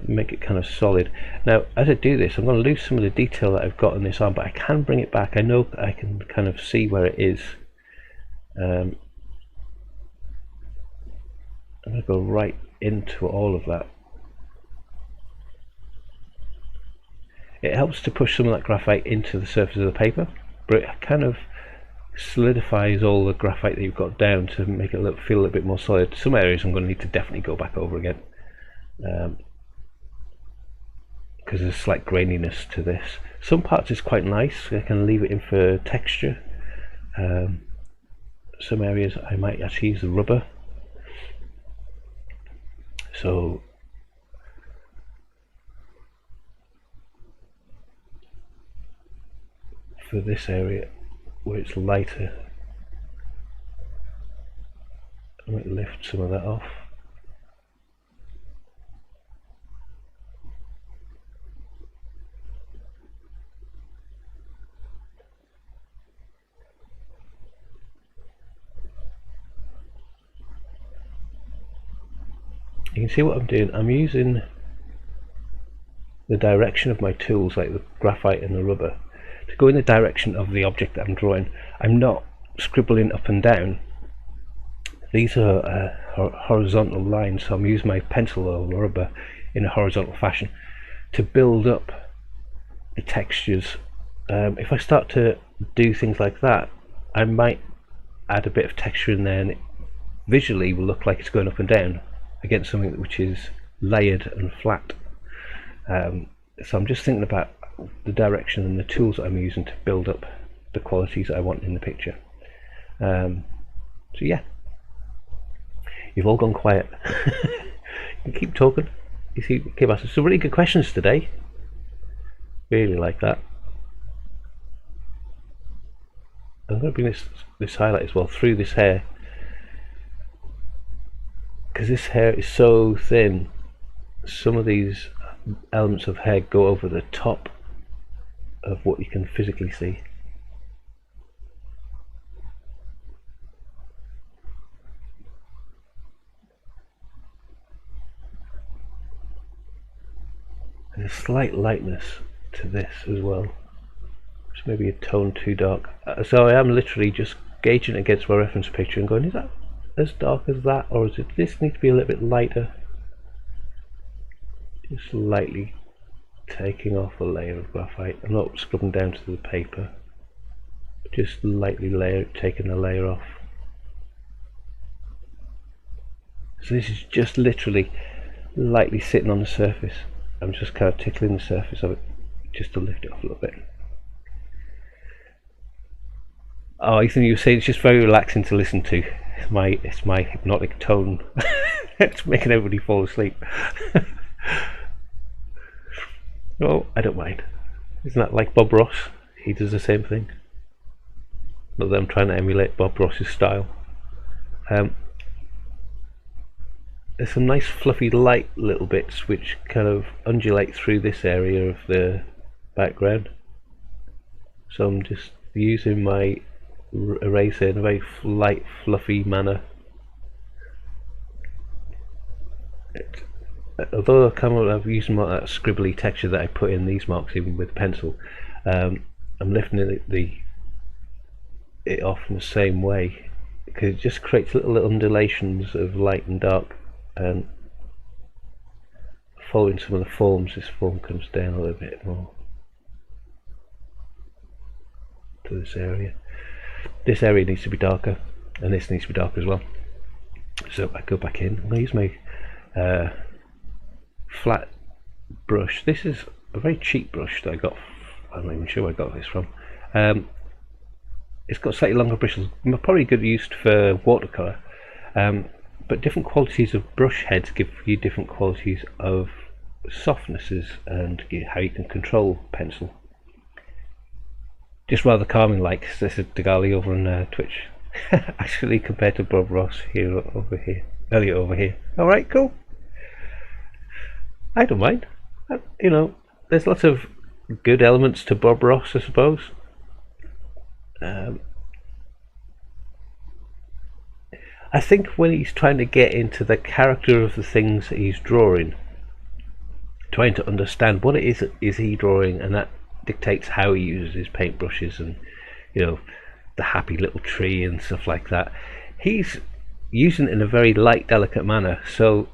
make it kind of solid. Now as I do this, I'm going to lose some of the detail that I've got in this arm, but I can bring it back. I know I can kind of see where it is. I'm going to go right into all of that. It helps to push some of that graphite into the surface of the paper, but it kind of solidifies all the graphite that you've got down to make it feel a little bit more solid. Some areas I'm going to need to definitely go back over again, because there's a slight graininess to this. Some parts is quite nice, I can leave it in for texture. Some areas I might actually use the rubber. So for this area where it's lighter. I might lift some of that off. You can see what I'm doing. I'm using the direction of my tools, like the graphite and the rubber, to go in the direction of the object that I'm drawing. I'm not scribbling up and down. These are horizontal lines, so I'm using my pencil or rubber in a horizontal fashion to build up the textures. If I start to do things like that, I might add a bit of texture in there, and it visually will look like it's going up and down against something which is layered and flat. So I'm just thinking about the direction and the tools that I'm using to build up the qualities I want in the picture. So yeah, you've all gone quiet. You keep talking. You see, keep asking some really good questions today. Really like that. I'm going to bring this highlight as well through this hair, because this hair is so thin. Some of these elements of hair go over the top of what you can physically see. There's a slight lightness to this as well. It's maybe a tone too dark. So I am literally just gauging it against my reference picture and going, is that as dark as that, or does this need to be a little bit lighter? Just lightly taking off a layer of graphite. I'm not scrubbing down to the paper, just lightly taking a layer off. So this is just literally lightly sitting on the surface. I'm just kind of tickling the surface of it just to lift it off a little bit. Oh, Ethan, you were saying it's just very relaxing to listen to. It's my hypnotic tone. It's making everybody fall asleep. Oh, I don't mind. Isn't that like Bob Ross? He does the same thing. Not that I'm trying to emulate Bob Ross's style. There's some nice fluffy light little bits which kind of undulate through this area of the background. So I'm just using my eraser in a very light, fluffy manner. Although I'm using that scribbly texture that I put in these marks even with pencil, I'm lifting it off in the same way, because it just creates little undulations of light and dark, and following some of the forms, this form comes down a little bit more to this area. This area needs to be darker, and this needs to be darker as well. So I go back in. I'm going to use my flat brush. This is a very cheap brush that I got. I'm not even sure where I got this from. It's got slightly longer bristles, probably good used for watercolour, but different qualities of brush heads give you different qualities of softnesses and how you can control pencil. Just rather calming, like this is Degali over on Twitch. Actually, compared to Bob Ross earlier over here. Alright, cool. I don't mind. You know, there's lots of good elements to Bob Ross, I suppose. I think when he's trying to get into the character of the things that he's drawing, trying to understand what it is he drawing, and that dictates how he uses his paintbrushes, and you know, the happy little tree and stuff like that. He's using it in a very light, delicate manner. So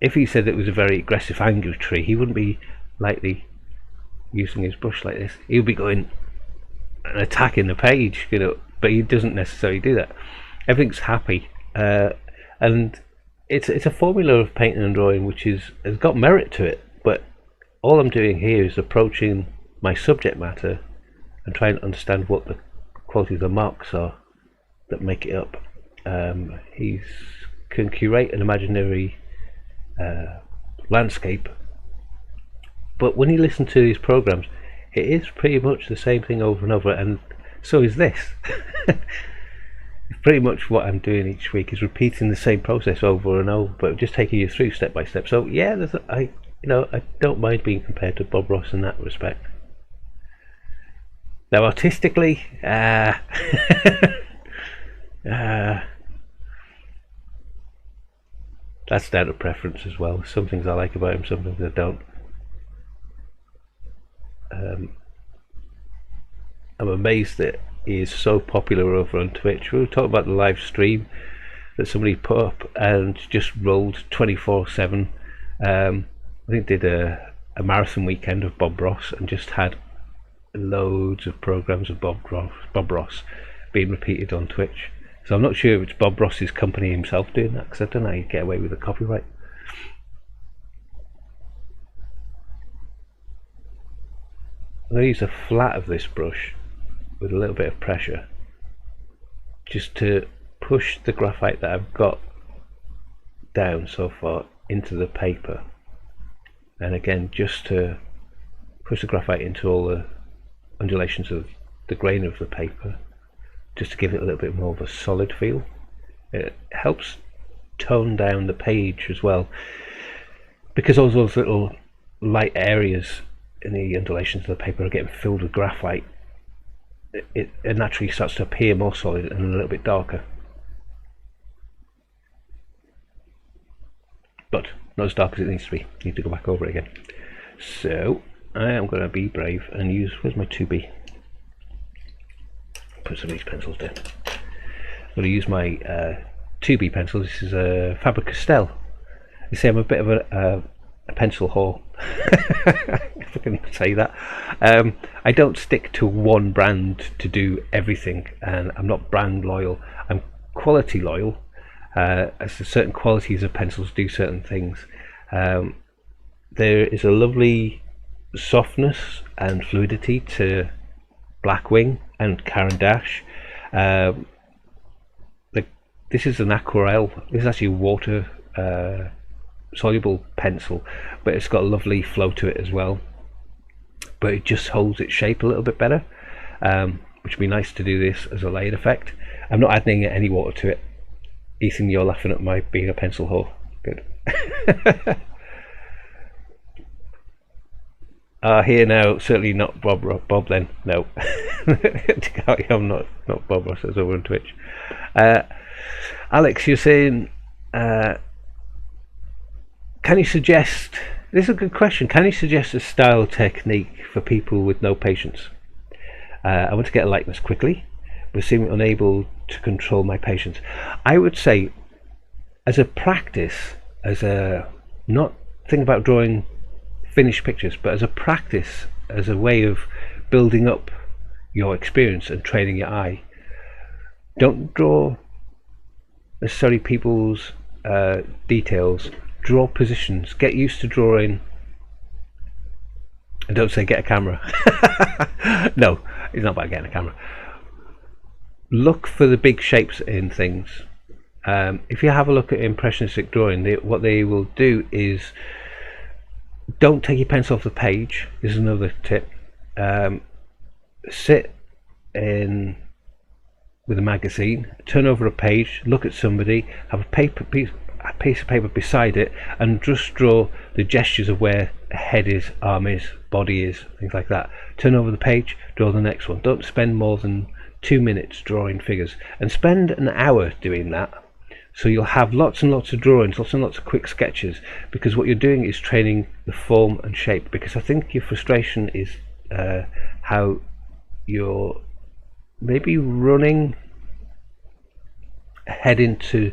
if he said it was a very aggressive, angry tree, he wouldn't be lightly using his brush like this. He would be going and attacking the page, you know. But he doesn't necessarily do that. Everything's happy, and it's a formula of painting and drawing which has got merit to it. But all I'm doing here is approaching my subject matter and trying to understand what the quality of the marks are that make it up. He can curate an imaginary landscape, but when you listen to these programs, it is pretty much the same thing over and over, and So is this. Pretty much what I'm doing each week is repeating the same process over and over, but just taking you through step by step. So yeah, I don't mind being compared to Bob Ross in that respect. Now artistically, that's down to preference as well. Some things I like about him, some things I don't. I'm amazed that he is so popular over on Twitch. We were talking about the live stream that somebody put up and just rolled 24/7. I think did a marathon weekend of Bob Ross and just had loads of programs of Bob Ross being repeated on Twitch. So I'm not sure if it's Bob Ross's company himself doing that, because I don't know how you get away with the copyright. I'm going to use the flat of this brush with a little bit of pressure just to push the graphite that I've got down so far into the paper, and again just to push the graphite into all the undulations of the grain of the paper, just to give it a little bit more of a solid feel. It helps tone down the page as well, because all those little light areas in the undulations of the paper are getting filled with graphite. It naturally starts to appear more solid and a little bit darker, but not as dark as it needs to be. I need to go back over it again. So I am going to be brave and use, where's my 2B? Put some of these pencils down. I'm going to use my 2B pencil. This is a Faber-Castell. You see, I'm a bit of a pencil whore, if I can say that. I don't stick to one brand to do everything, and I'm not brand loyal. I'm quality loyal, as certain qualities of pencils do certain things. There is a lovely softness and fluidity to Blackwing and Caran d'Ache. This is an aquarelle. This is actually water soluble pencil, but it's got a lovely flow to it as well, but it just holds its shape a little bit better, which would be nice to do this as a layered effect. I'm not adding any water to it. Ethan, you're laughing at my being a pencil whore. Good. Here now, certainly not Bob then, no. I'm not Bob Ross, that's over on Twitch. Alex, you're saying, can you suggest, this is a good question, can you suggest a style technique for people with no patience? I want to get a likeness quickly, but seem unable to control my patience. I would say, as a practice, as a, not think about drawing finished pictures, but as a practice, as a way of building up your experience and training your eye, don't draw necessarily people's details. Draw positions. Get used to drawing, and don't say get a camera. No, it's not about getting a camera. Look for the big shapes in things. If you have a look at impressionistic drawing, what they will do is, don't take your pencil off the page. This is another tip. Sit in with a magazine, turn over a page, look at somebody, have a piece of paper beside it, and just draw the gestures of where a head is, arm is, body is, things like that. Turn over the page, draw the next one. Don't spend more than 2 minutes drawing figures, and spend an hour doing that. So you'll have lots and lots of drawings, lots and lots of quick sketches, because what you're doing is training the form and shape. Because I think your frustration is how you're maybe running ahead into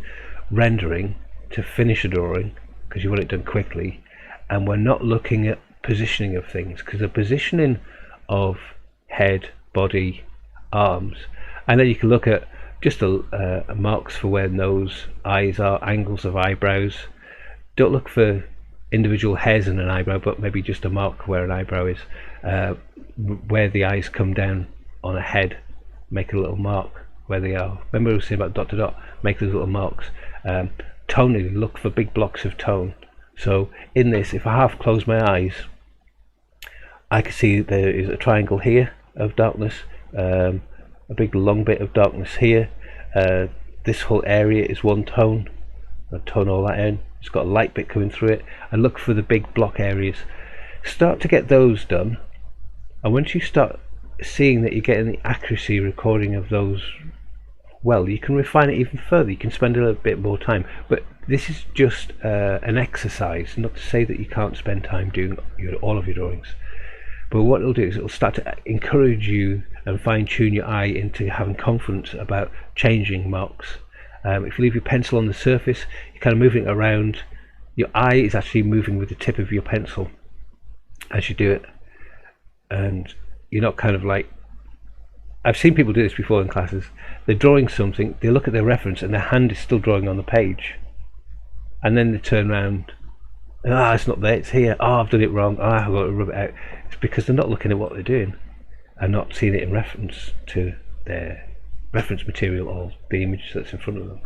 rendering to finish a drawing because you want it done quickly, and we're not looking at positioning of things, because the positioning of head, body, arms, and then you can look at just marks for where nose, eyes are, angles of eyebrows. Don't look for individual hairs in an eyebrow, but maybe just a mark where an eyebrow is, where the eyes come down on a head. Make a little mark where they are. Remember we were saying about dot to dot, make those little marks. Tonally, look for big blocks of tone. So in this, if I half close my eyes, I can see there is a triangle here of darkness, a a big long bit of darkness here. This whole area is one tone. I'll tone all that in. It's got a light bit coming through it, and look for the big block areas. Start to get those done, and once you start seeing that you're getting the accuracy recording of those well, you can refine it even further. You can spend a little bit more time, but this is just an exercise, not to say that you can't spend time doing all of your drawings. But what it'll do is it'll start to encourage you and fine-tune your eye into having confidence about changing marks. If you leave your pencil on the surface, you're kind of moving it around. Your eye is actually moving with the tip of your pencil as you do it, and you're not kind of like, I've seen people do this before in classes. They're drawing something, they look at their reference and their hand is still drawing on the page, and then they turn around, it's not there, it's here, I've done it wrong, I've got to rub it out. It's because they're not looking at what they're doing and not seeing it in reference to their reference material or the image that's in front of them.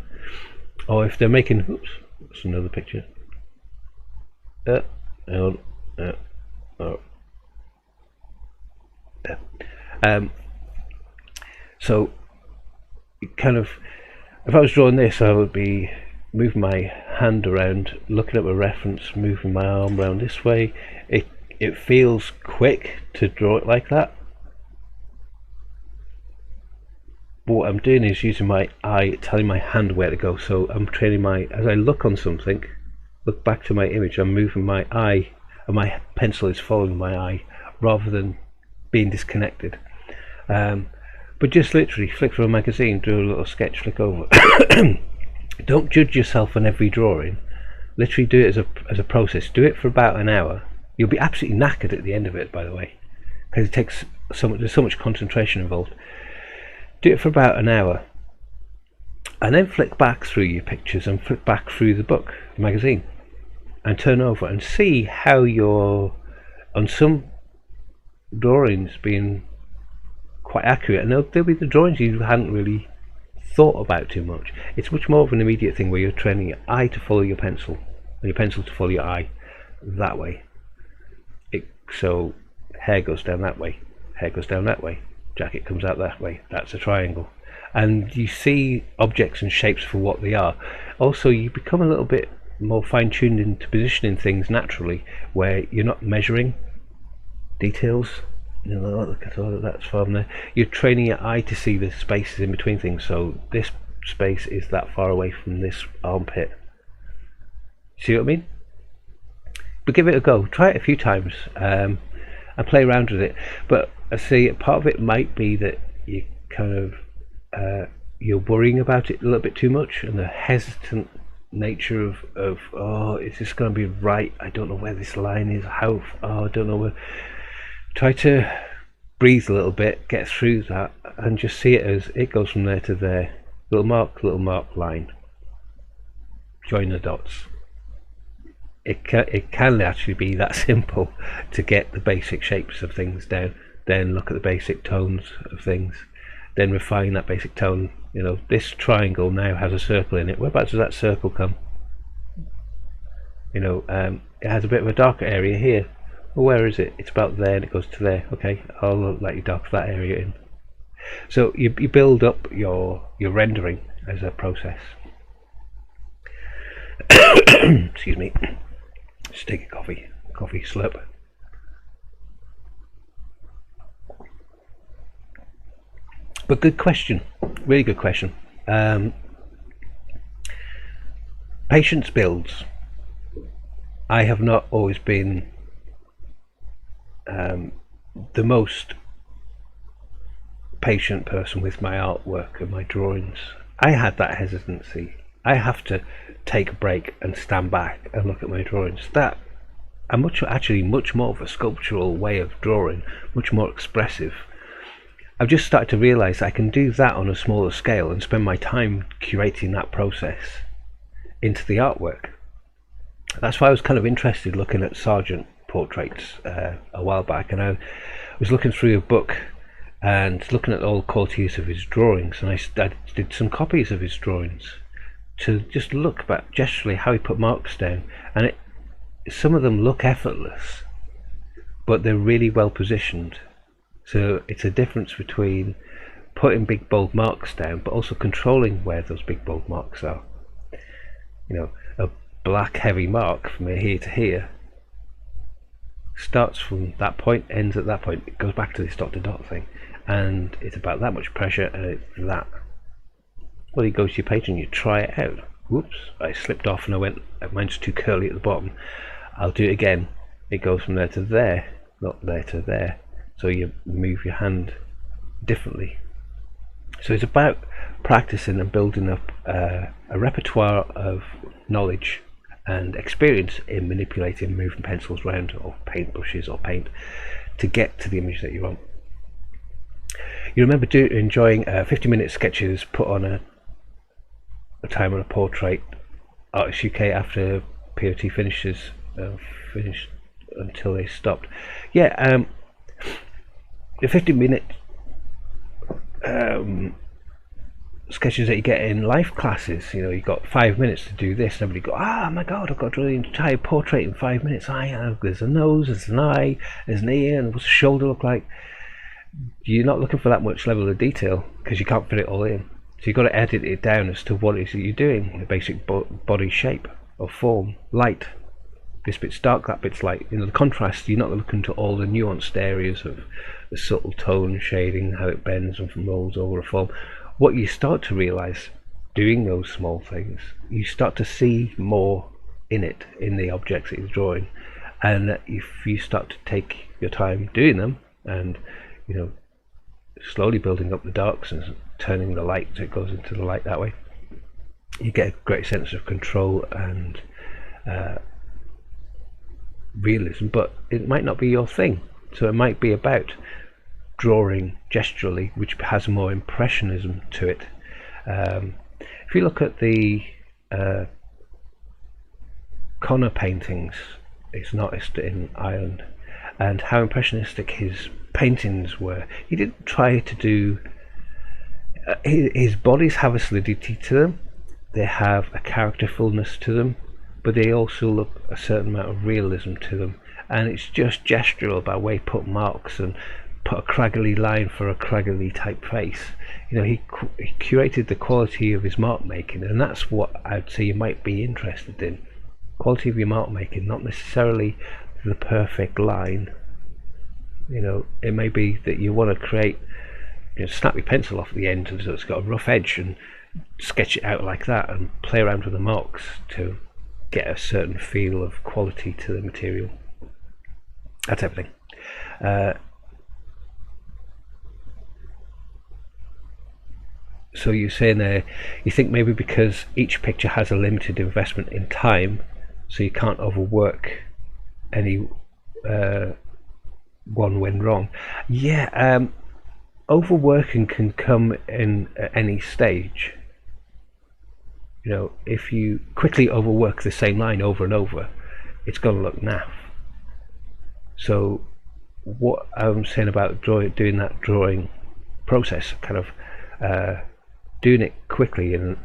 Or if they're making, oops, that's another picture. So kind of, if I was drawing this, I would be moving my hand around, looking at my reference, moving my arm around this way. It feels quick to draw it like that, but what I'm doing is using my eye, telling my hand where to go. So I'm training as I look on something, look back to my image, I'm moving my eye, and my pencil is following my eye rather than being disconnected. But just literally flick through a magazine, do a little sketch, flick over. Don't judge yourself on every drawing. Literally do it as a process. Do it for about an hour. You'll be absolutely knackered at the end of it, by the way, because it takes there's so much concentration involved. Do it for about an hour, and then flick back through your pictures and flick back through the magazine, and turn over and see how you're on some drawings being quite accurate, and there'll be the drawings you hadn't really thought about too much. It's much more of an immediate thing where you're training your eye to follow your pencil and your pencil to follow your eye that way. So hair goes down that way, hair goes down that way, jacket comes out that way, that's a triangle, and you see objects and shapes for what they are. Also, you become a little bit more fine-tuned into positioning things naturally, where you're not measuring details. You know, look at all of that's from there. You're training your eye to see the spaces in between things. So this space is that far away from this armpit. See what I mean? But give it a go. Try it a few times and play around with it. But I see part of it might be that you kind of you're worrying about it a little bit too much, and the hesitant nature of oh, is this going to be right? I don't know where this line is. I don't know where. Try to breathe a little bit, get through that, and just see it as it goes from there to there. Little mark, line. Join the dots. It can actually be that simple to get the basic shapes of things down, then look at the basic tones of things, then refine that basic tone. You know, this triangle now has a circle in it. Whereabouts does that circle come? You know, it has a bit of a darker area here. Well, where is it? It's about there, and it goes to there. Okay, I'll let you darken that area in. So you build up your rendering as a process. Excuse me. Just take a coffee slurp. But good question, really good question. Patience builds. I have not always been the most patient person with my artwork and my drawings. I had that hesitancy. I have to take a break and stand back and look at my drawings. That I'm much more of a sculptural way of drawing, much more expressive. I've just started to realise I can do that on a smaller scale and spend my time curating that process into the artwork. That's why I was kind of interested looking at Sargent portraits a while back, and I was looking through a book and looking at all the qualities of his drawings, and I did some copies of his drawings to just look back gesturally how he put marks down, and some of them look effortless, but they're really well positioned. So it's a difference between putting big bold marks down, but also controlling where those big bold marks are. You know, a black heavy mark from here to here starts from that point, ends at that point. It goes back to this dot to dot thing, and it's about that much pressure, and it's that. Well, you go to your page and you try it out. Whoops, I slipped off and mine's too curly at the bottom. I'll do it again. It goes from there to there, not there to there. So you move your hand differently. So it's about practicing and building up a repertoire of knowledge and experience in manipulating, moving pencils around, or paint brushes, or paint, to get to the image that you want. You remember enjoying 50-minute sketches put on a time on a portrait, Artists UK, after POT finished until they stopped. Yeah, the 50-minute sketches that you get in life classes, you know, you've got 5 minutes to do this, and everybody go, ah, my god, I've got to draw the entire portrait in 5 minutes. There's a nose, there's an eye, there's an ear, and what's the shoulder look like? You're not looking for that much level of detail because you can't fit it all in. So you've got to edit it down as to what it is that you're doing, the basic body shape or form, light. This bit's dark, that bit's light. You know, the contrast, you're not looking to all the nuanced areas of the subtle tone, shading, how it bends and rolls over a form. What you start to realise doing those small things, you start to see more in it, in the objects that you're drawing. And if you start to take your time doing them, and you know, slowly building up the darks and turning the light so it goes into the light that way, you get a great sense of control and realism. But it might not be your thing, so it might be about drawing gesturally, which has more impressionism to it. If you look at the Connor paintings, he's an artist in Ireland, and how impressionistic his paintings were, he didn't try to do his bodies have a solidity to them, they have a characterfulness to them, but they also look a certain amount of realism to them, and it's just gestural about where he put marks and put a craggly line for a craggly type face. You know, he curated the quality of his mark making, and that's what I'd say you might be interested in. Quality of your mark making, not necessarily the perfect line. You know, it may be that you want to create, you know, snap your pencil off at the end so it's got a rough edge and sketch it out like that and play around with the marks to get a certain feel of quality to the material. That's everything. So you're saying there, you think maybe because each picture has a limited investment in time, so you can't overwork any one when wrong. Yeah, overworking can come in at any stage. You know, if you quickly overwork the same line over and over, it's going to look naff. So what I'm saying about doing that drawing process, kind of doing it quickly, and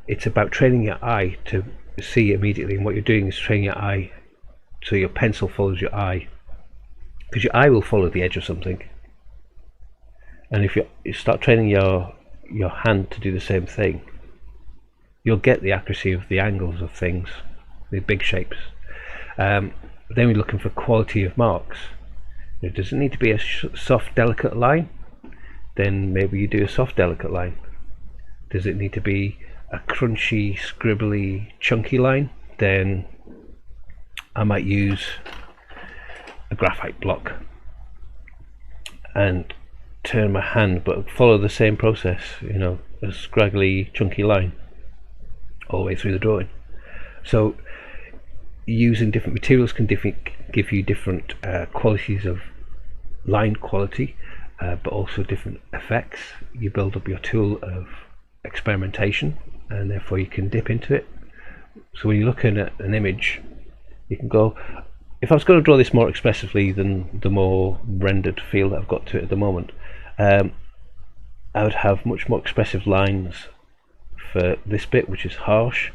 it's about training your eye to see immediately, and what you're doing is training your eye so your pencil follows your eye, because your eye will follow the edge of something. And if you start training your hand to do the same thing, you'll get the accuracy of the angles of things, the big shapes. Then we're looking for quality of marks. Does it need to be a soft, delicate line? Then maybe you do a soft, delicate line. Does it need to be a crunchy, scribbly, chunky line? Then I might use a graphite block and turn my hand, but follow the same process, you know, a scraggly, chunky line all the way through the drawing. So using different materials can give you different qualities of line quality, but also different effects. You build up your tool of experimentation, and therefore you can dip into it. So when you're looking at an image, you can go, if I was going to draw this more expressively than the more rendered feel that I've got to it at the moment, I would have much more expressive lines for this bit, which is harsh,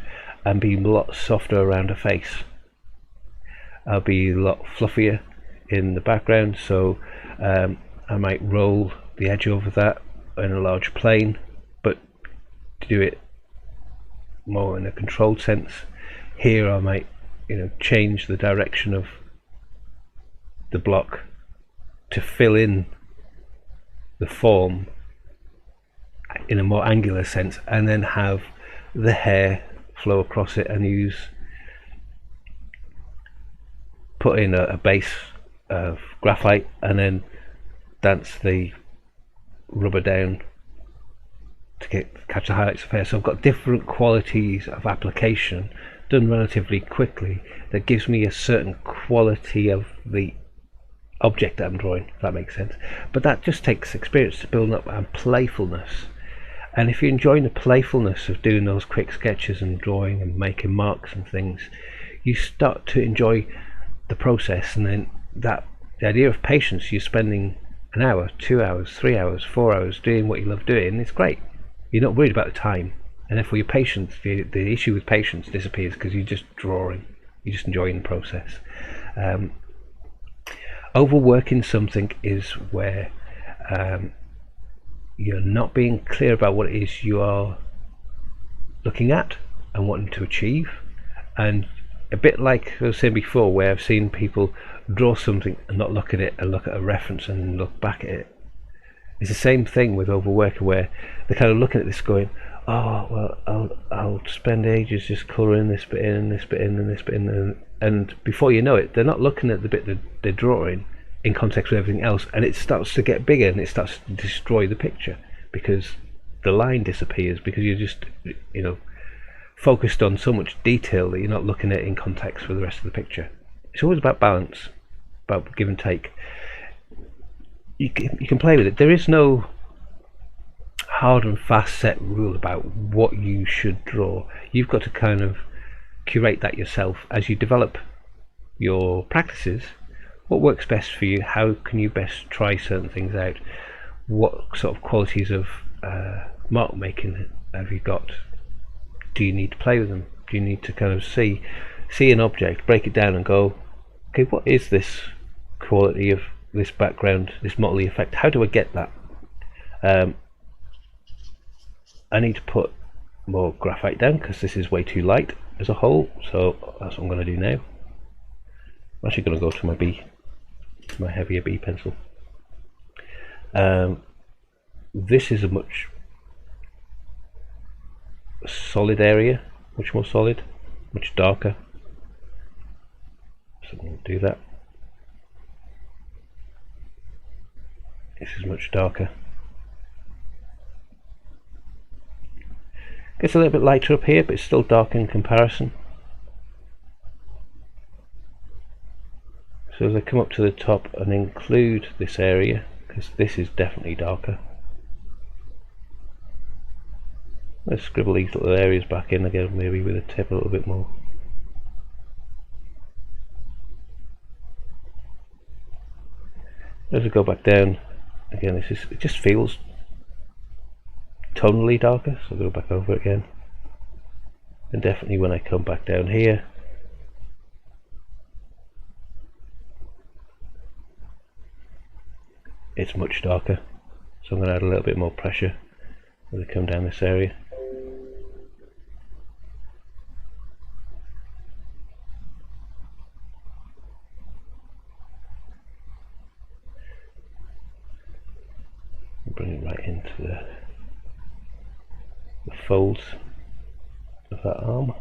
and be a lot softer around a face. I'll be a lot fluffier in the background, so I might roll the edge over that in a large plane, but to do it more in a controlled sense. Here I might, change the direction of the block to fill in the form in a more angular sense, and then have the hair flow across it, and put in a base of graphite, and then dance the rubber down to catch the highlights of hair. So I've got different qualities of application done relatively quickly that gives me a certain quality of the object that I'm drawing, if that makes sense. But that just takes experience to build up, and playfulness. And if you're enjoying the playfulness of doing those quick sketches and drawing and making marks and things, you start to enjoy the process. And then the idea of patience, you're spending an hour, 2 hours, 3 hours, 4 hours doing what you love doing, it's great. You're not worried about the time, and therefore your patience, the issue with patience disappears, because you're just drawing, you're just enjoying the process. Overworking something is where you're not being clear about what it is you are looking at and wanting to achieve. And a bit like I was saying before, where I've seen people draw something and not look at it, and look at a reference and look back at it. It's the same thing with overworking, where they're kind of looking at this going, oh well, I'll spend ages just colouring this bit in and this bit in and this bit in, and before you know it, they're not looking at the bit that they're drawing in context with everything else, and it starts to get bigger, and it starts to destroy the picture, because the line disappears, because you're just focused on so much detail that you're not looking at it in context with the rest of the picture. It's always about balance, about give and take. You can play with it. There is no hard and fast set rule about what you should draw. You've got to kind of curate that yourself as you develop your practices. What works best for you? How can you best try certain things out? What sort of qualities of mark making have you got? Do you need to play with them? Do you need to kind of see an object, break it down and go, okay, what is this quality of this background, this motley effect? How do I get that? I need to put more graphite down because this is way too light as a whole, so that's what I'm going to do now. I'm actually going to go to my heavier B pencil. This is a much solid area, much more solid, much darker, so I'm going to do that. This is much darker. Gets a little bit lighter up here, but it's still dark in comparison. So as I come up to the top and include this area, because this is definitely darker, let's scribble these little areas back in again, maybe with a tip a little bit more. As I go back down, again, it just feels tonally darker, so I'll go back over it again. And definitely when I come back down here, it's much darker, so I'm going to add a little bit more pressure as I come down this area. Bring it right into the folds of that arm.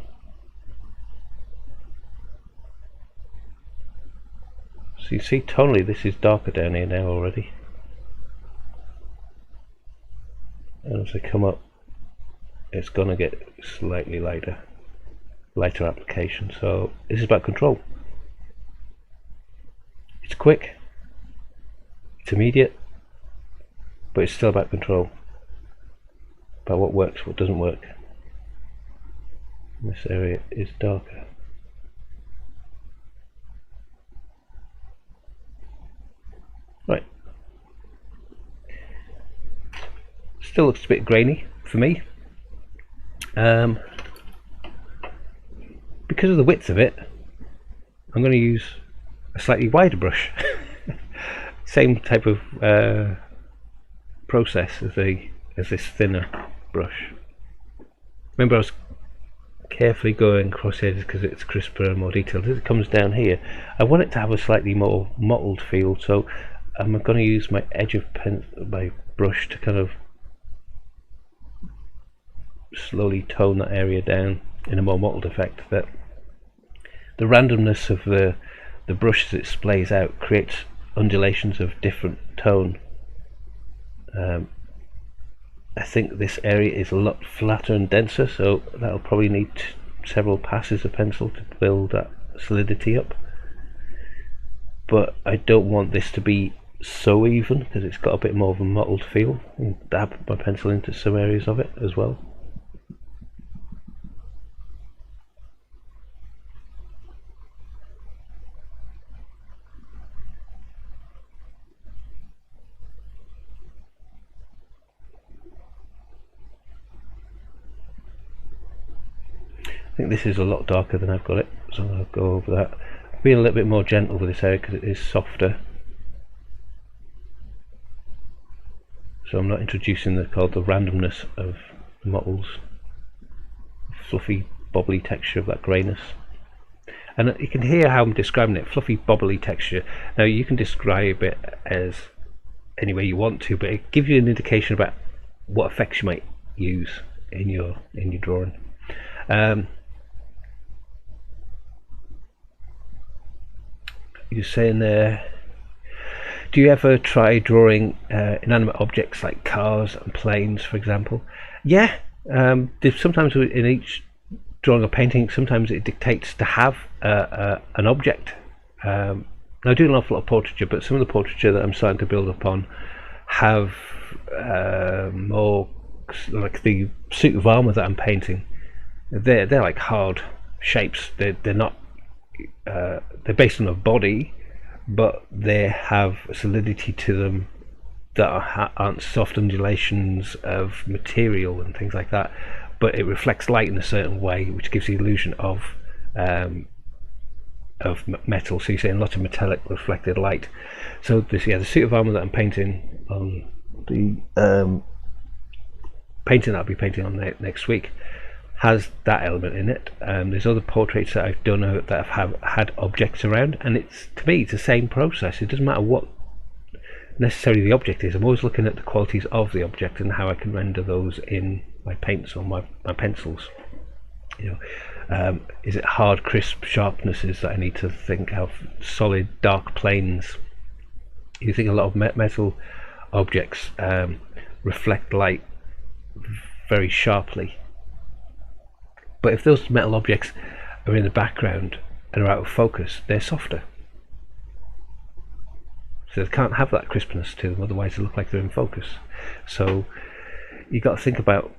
So you see tonally this is darker down here now already, and as I come up it's going to get slightly lighter application. So this is about control. It's quick, it's immediate, but it's still about control, about what works, what doesn't work. This area is darker. Right. Still looks a bit grainy for me. Because of the width of it, I'm going to use a slightly wider brush. Same type of process as this thinner brush. Remember, I was carefully going across the edges because it's crisper and more detailed. As it comes down here, I want it to have a slightly more mottled feel, so I'm going to use my edge of my brush to kind of slowly tone that area down in a more mottled effect. That the randomness of the brush as it splays out creates undulations of different tone. I think this area is a lot flatter and denser, so that'll probably need several passes of pencil to build that solidity up. But I don't want this to be so even, because it's got a bit more of a mottled feel, and dab my pencil into some areas of it as well. I think this is a lot darker than I've got it, so I'm going to go over that. Being a little bit more gentle with this area because it is softer. So I'm not introducing the randomness of the mottles, fluffy, bobbly texture of that greyness. And you can hear how I'm describing it, fluffy, bobbly texture. Now you can describe it as any way you want to, but it gives you an indication about what effects you might use in your drawing. You're saying there, do you ever try drawing inanimate objects like cars and planes, for example? Yeah, sometimes in each drawing or painting, sometimes it dictates to have an object. Now, I do an awful lot of portraiture, but some of the portraiture that I'm starting to build upon have more like the suit of armour that I'm painting. They're like hard shapes. They're not. They're based on a body, but they have a solidity to them that aren't soft undulations of material and things like that, but it reflects light in a certain way, which gives the illusion of metal. So you're seeing a lot of metallic reflected light. So this, the suit of armour that I'm painting on, the painting that I'll be painting on next week, has that element in it. There's other portraits that I've done that have had objects around, and to me it's the same process. It doesn't matter what necessarily the object is. I'm always looking at the qualities of the object and how I can render those in my paints or my pencils. Is it hard, crisp sharpnesses that I need to think of? Solid, dark planes. You think a lot of metal objects reflect light very sharply. But if those metal objects are in the background and are out of focus, they're softer. So they can't have that crispness to them, otherwise they look like they're in focus. So you've got to think about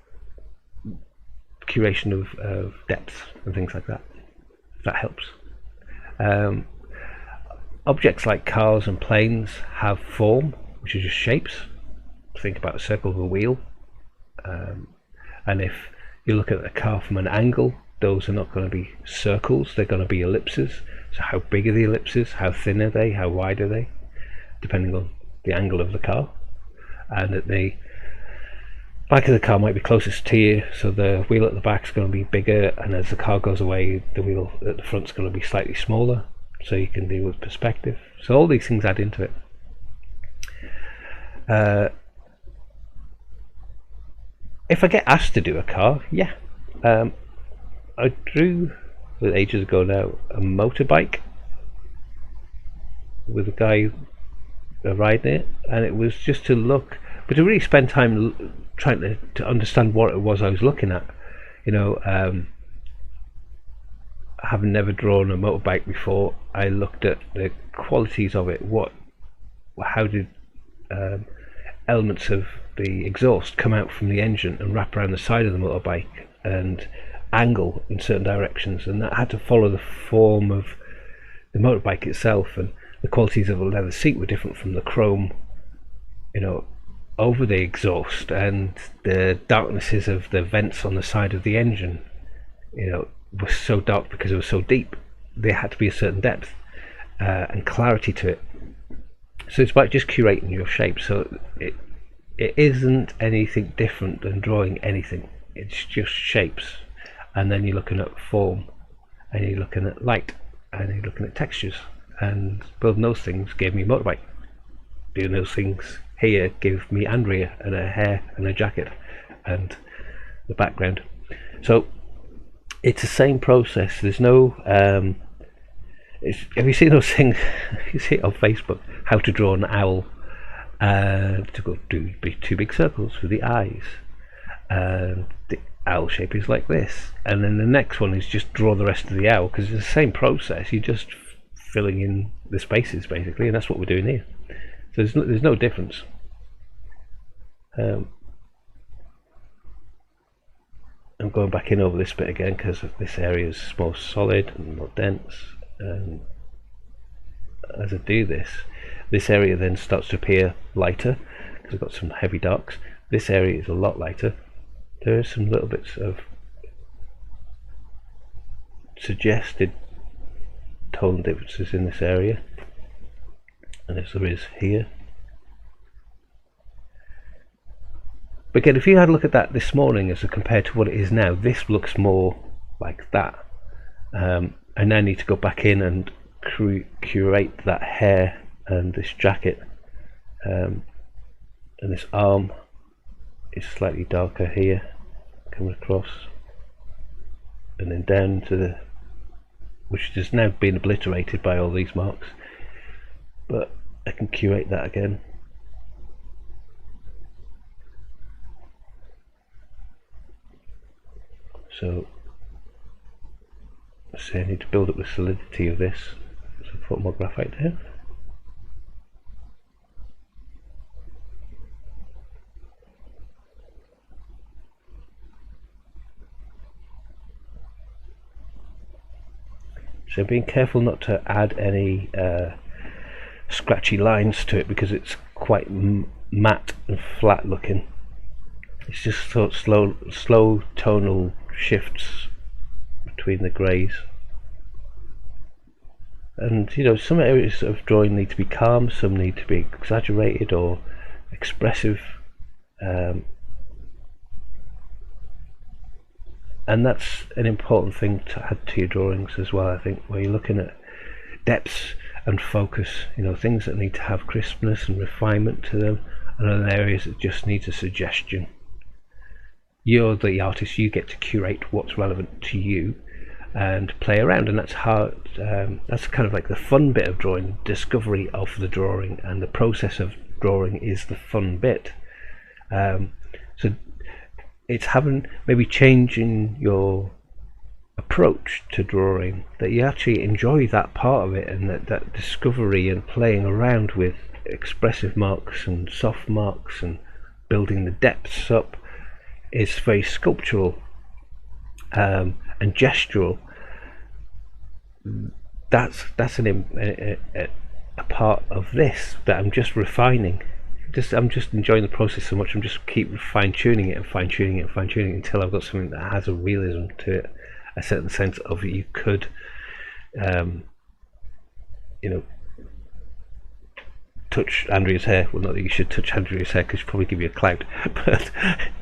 curation of depth and things like that, if that helps. Objects like cars and planes have form, which are just shapes. Think about a circle of a wheel. And if you look at a car from an angle, those are not going to be circles, they're going to be ellipses. So how big are the ellipses? How thin are they? How wide are they? Depending on the angle of the car. And at the back of the car might be closest to you, so the wheel at the back is going to be bigger, and as the car goes away, the wheel at the front is going to be slightly smaller, so you can deal with perspective. So all these things add into it. If I get asked to do a car, yeah. I drew, ages ago now, a motorbike with a guy riding it, and it was just to look, but to really spend time trying to understand what it was I was looking at. Having never drawn a motorbike before, I looked at the qualities of it. How did elements of the exhaust come out from the engine and wrap around the side of the motorbike and angle in certain directions, and that had to follow the form of the motorbike itself, and the qualities of the leather seat were different from the chrome over the exhaust, and the darknesses of the vents on the side of the engine were so dark because it was so deep. There had to be a certain depth and clarity to it. So it's about just curating your shape. So it isn't anything different than drawing anything. It's just shapes, and then you're looking at form, and you're looking at light, and you're looking at textures, and building those things gave me motorbike. Doing those things here gave me Andrea and her hair and her jacket and the background. So it's the same process. There's no have you seen those things you see it on Facebook, how to draw an owl, to go do two big circles for the eyes, and the owl shape is like this, and then the next one is just draw the rest of the owl, because it's the same process. You're just filling in the spaces basically, and that's what we're doing here. So there's no difference. I'm going back in over this bit again because this area is more solid and more dense, and as I do this area then starts to appear lighter because I've got some heavy darks. This area is a lot lighter. There are some little bits of suggested tone differences in this area, and as there is here. But again, if you had a look at that this morning as compared to what it is now, this looks more like that. I now need to go back in and curate that hair and this jacket, and this arm is slightly darker here, coming across, and then down to the, which has now been obliterated by all these marks, but I can curate that again. So I need to build up the solidity of this, so put more graphite down. So being careful not to add any scratchy lines to it, because it's quite matte and flat looking. It's just sort of slow tonal shifts between the greys. And you know, some areas of drawing need to be calm, some need to be exaggerated or expressive, and that's an important thing to add to your drawings as well, I think, where you're looking at depths and focus, you know, things that need to have crispness and refinement to them, and other areas that just need a suggestion. You're the artist, you get to curate what's relevant to you and play around, and that's how that's kind of like the fun bit of drawing, discovery of the drawing, and the process of drawing is the fun bit. So it's having, maybe changing your approach to drawing, that you actually enjoy that part of it, and that discovery and playing around with expressive marks and soft marks and building the depths up is very sculptural and gestural. That's a part of this that I'm just refining. I'm just enjoying the process so much. I'm just keep fine-tuning it and fine-tuning it and fine-tuning it until I've got something that has a realism to it, a certain sense of you could you know, touch Andrea's hair. Well, not that you should touch Andrea's hair because she'll probably give you a clout, but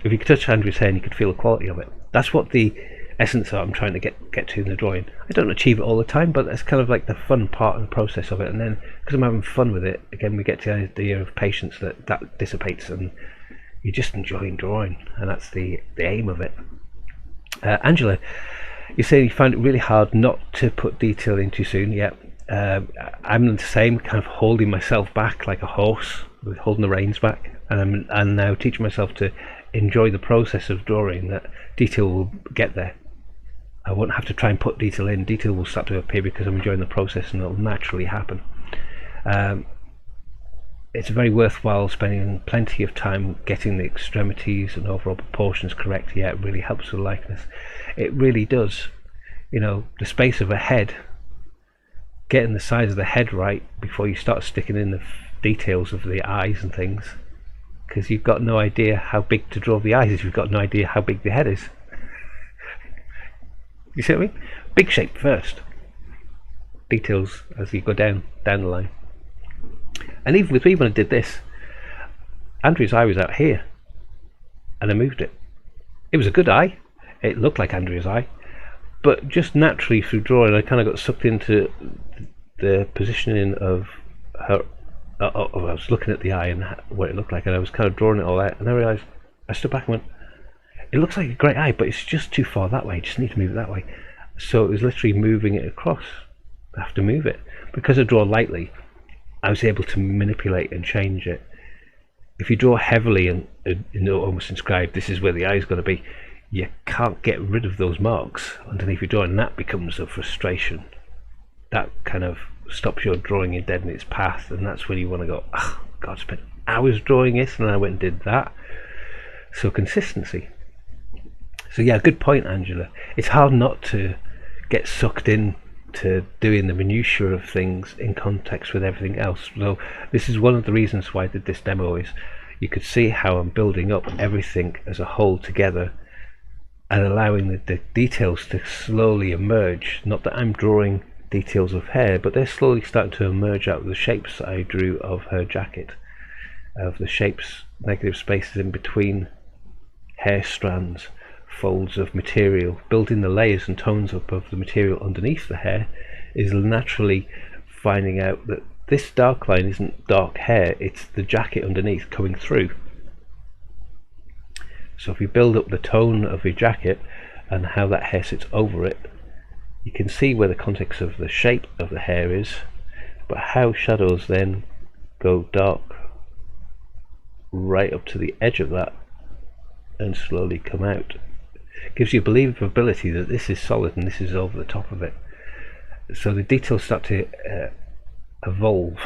if you could touch Andrea's hair and you could feel the quality of it, that's what the essence of I'm trying to get to in the drawing. I don't achieve it all the time, but that's kind of like the fun part of the process of it. And then because I'm having fun with it, again we get to the idea of patience, that dissipates and you're just enjoying drawing, and that's the aim of it. Angela, you say you find it really hard not to put detail in too soon. Yeah, I'm the same, kind of holding myself back like a horse, holding the reins back, and I'm now teaching myself to enjoy the process of drawing, that detail will get there. I won't have to try and put detail in. Detail will start to appear because I'm enjoying the process, and it'll naturally happen. It's very worthwhile spending plenty of time getting the extremities and overall proportions correct. Yeah, it really helps with likeness. It really does. You know, the space of a head, getting the size of the head right before you start sticking in the details of the eyes and things, because you've got no idea how big to draw the eyes if you've got no idea how big the head is. You see what I mean? Big shape first, details as you go down the line. And even with me, when I did this, Andrew's eye was out here, and I moved it. It was a good eye. It looked like Andrea's eye, but just naturally through drawing, I kind of got sucked into the positioning of her. I was looking at the eye and what it looked like, and I was kind of drawing it all out, and I realised, I stood back and went, it looks like a great eye, but it's just too far that way. You just need to move it that way. So it was literally moving it across. I have to move it. Because I draw lightly, I was able to manipulate and change it. If you draw heavily and almost inscribe, this is where the eye is going to be, you can't get rid of those marks underneath your drawing, and that becomes a frustration. That kind of stops your drawing in dead in its path, and that's when you want to go, oh God, I spent hours drawing this and then I went and did that. So consistency. So yeah, good point, Angela. It's hard not to get sucked in to doing the minutiae of things in context with everything else. So this is one of the reasons why I did this demo, is you could see how I'm building up everything as a whole together and allowing the details to slowly emerge. Not that I'm drawing details of hair, but they're slowly starting to emerge out of the shapes I drew of her jacket, of the shapes, negative spaces in between hair strands, folds of material. Building the layers and tones up of the material underneath the hair is naturally finding out that this dark line isn't dark hair, it's the jacket underneath coming through. So if you build up the tone of your jacket and how that hair sits over it, you can see where the context of the shape of the hair is, but how shadows then go dark right up to the edge of that and slowly come out. Gives you believability that this is solid and this is over the top of it. So the details start to evolve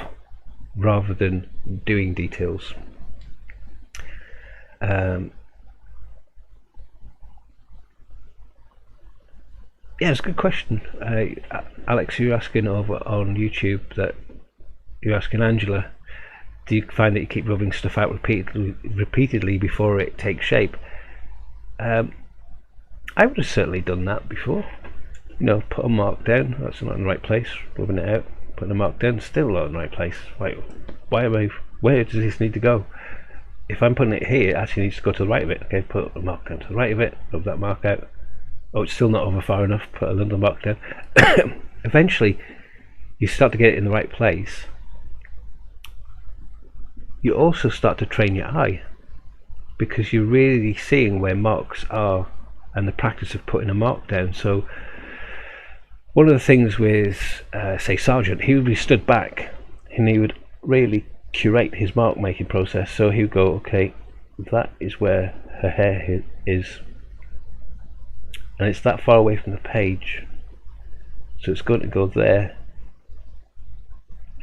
rather than doing details. Yeah, it's a good question. Alex, you're asking over on YouTube, that you're asking Angela, do you find that you keep rubbing stuff out repeatedly before it takes shape? I would have certainly done that before. You know, put a mark down, that's not in the right place, rubbing it out, putting a mark down, still not in the right place. Like, where does this need to go? If I'm putting it here, it actually needs to go to the right of it. Okay, put a mark down to the right of it, rub that mark out. Oh, it's still not over far enough, put another mark down. Eventually, you start to get it in the right place. You also start to train your eye, because you're really seeing where marks are and the practice of putting a mark down. So one of the things with say Sargent, he would be stood back and he would really curate his mark making process. So he would go, okay, that is where her hair is, and it's that far away from the page, so it's going to go there.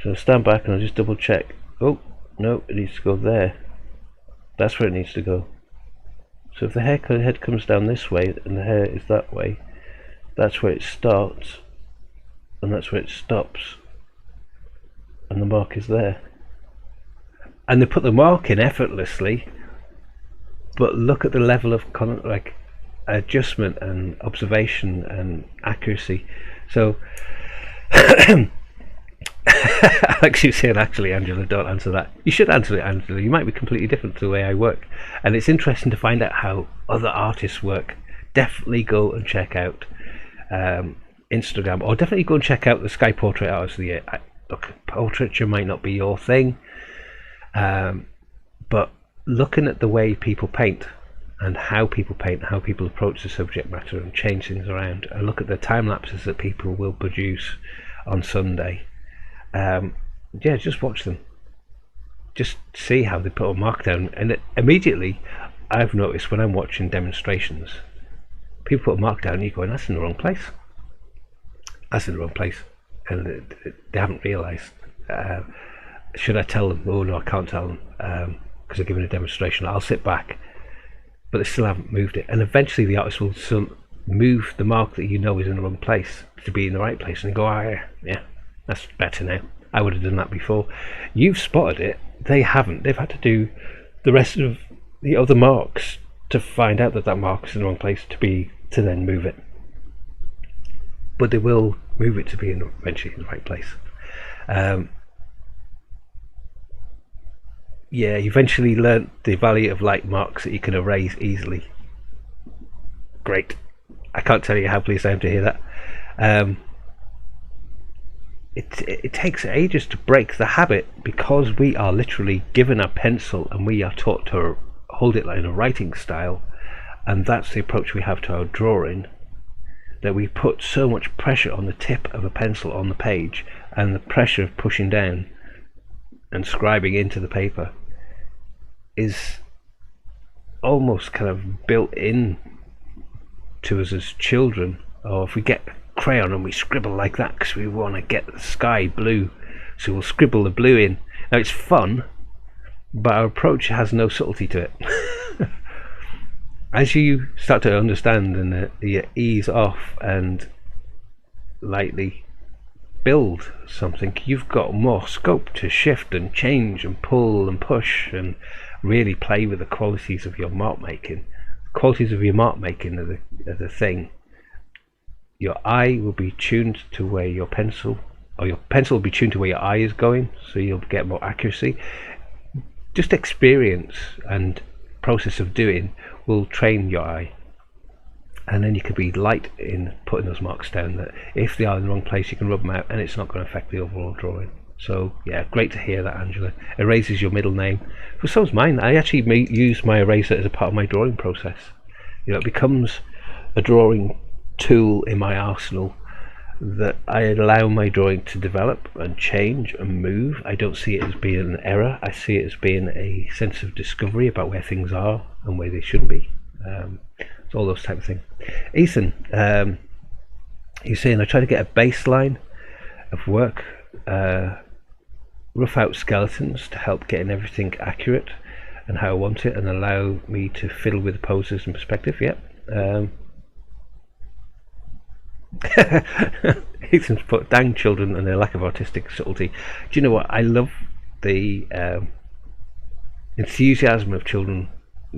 So I'll stand back and I'll just double check. Oh no, it needs to go there. That's where it needs to go. So if the head comes down this way and the hair is that way, that's where it starts and that's where it stops, and the mark is there. And they put the mark in effortlessly, but look at the level of adjustment and observation and accuracy. So Alex, you saying, actually, Angela, don't answer that. You should answer it, Angela. You might be completely different to the way I work, and it's interesting to find out how other artists work. Definitely go and check out Instagram, or definitely go and check out the Sky Portrait Artist of the Year. Look, portraiture might not be your thing, but looking at the way people paint and how people paint, how people approach the subject matter and change things around, and look at the time lapses that people will produce on Sunday. Yeah, just watch them. Just see how they put a mark down, and immediately I've noticed when I'm watching demonstrations, people put a mark down and you're going, that's in the wrong place. That's in the wrong place, and they haven't realised. Should I tell them? Oh no, I can't tell them because they're giving a demonstration. I'll sit back, but they still haven't moved it, and eventually the artist will move the mark that you know is in the wrong place to be in the right place, and go, oh yeah, that's better now. I would have done that before. You've spotted it, they haven't. They've had to do the rest of the other marks to find out that that mark is in the wrong place to then move it. But they will move it to be eventually in the right place. Yeah, you eventually learnt the value of light marks that you can erase easily. Great. I can't tell you how pleased I am to hear that. Um, it takes ages to break the habit because we are literally given a pencil and we are taught to hold it like in a writing style, and that's the approach we have to our drawing, that we put so much pressure on the tip of a pencil on the page, and the pressure of pushing down and scribing into the paper is almost kind of built in to us as children. Or if we get crayon and we scribble like that because we want to get the sky blue, so we'll scribble the blue in. Now it's fun, but our approach has no subtlety to it. As you start to understand and you ease off and lightly build something, you've got more scope to shift and change and pull and push and really play with the qualities of your mark making. The qualities of your mark making are the thing. Your eye will be tuned to where your pencil, or your pencil will be tuned to where your eye is going, so you'll get more accuracy. Just experience and process of doing will train your eye, and then you can be light in putting those marks down, that if they are in the wrong place you can rub them out and it's not going to affect the overall drawing. So yeah, great to hear that, Angela. Erases your middle name. Well, so's mine. I actually use my eraser as a part of my drawing process. You know, it becomes a drawing tool in my arsenal that I allow my drawing to develop and change and move. I don't see it as being an error. I see it as being a sense of discovery about where things are and where they shouldn't be. It's all those type of things. Ethan, he's saying, I try to get a baseline of work, rough out skeletons to help getting everything accurate and how I want it, and allow me to fiddle with the poses and perspective. Yep. Ethan's put, dang children and their lack of artistic subtlety. Do you know what? I love the enthusiasm of children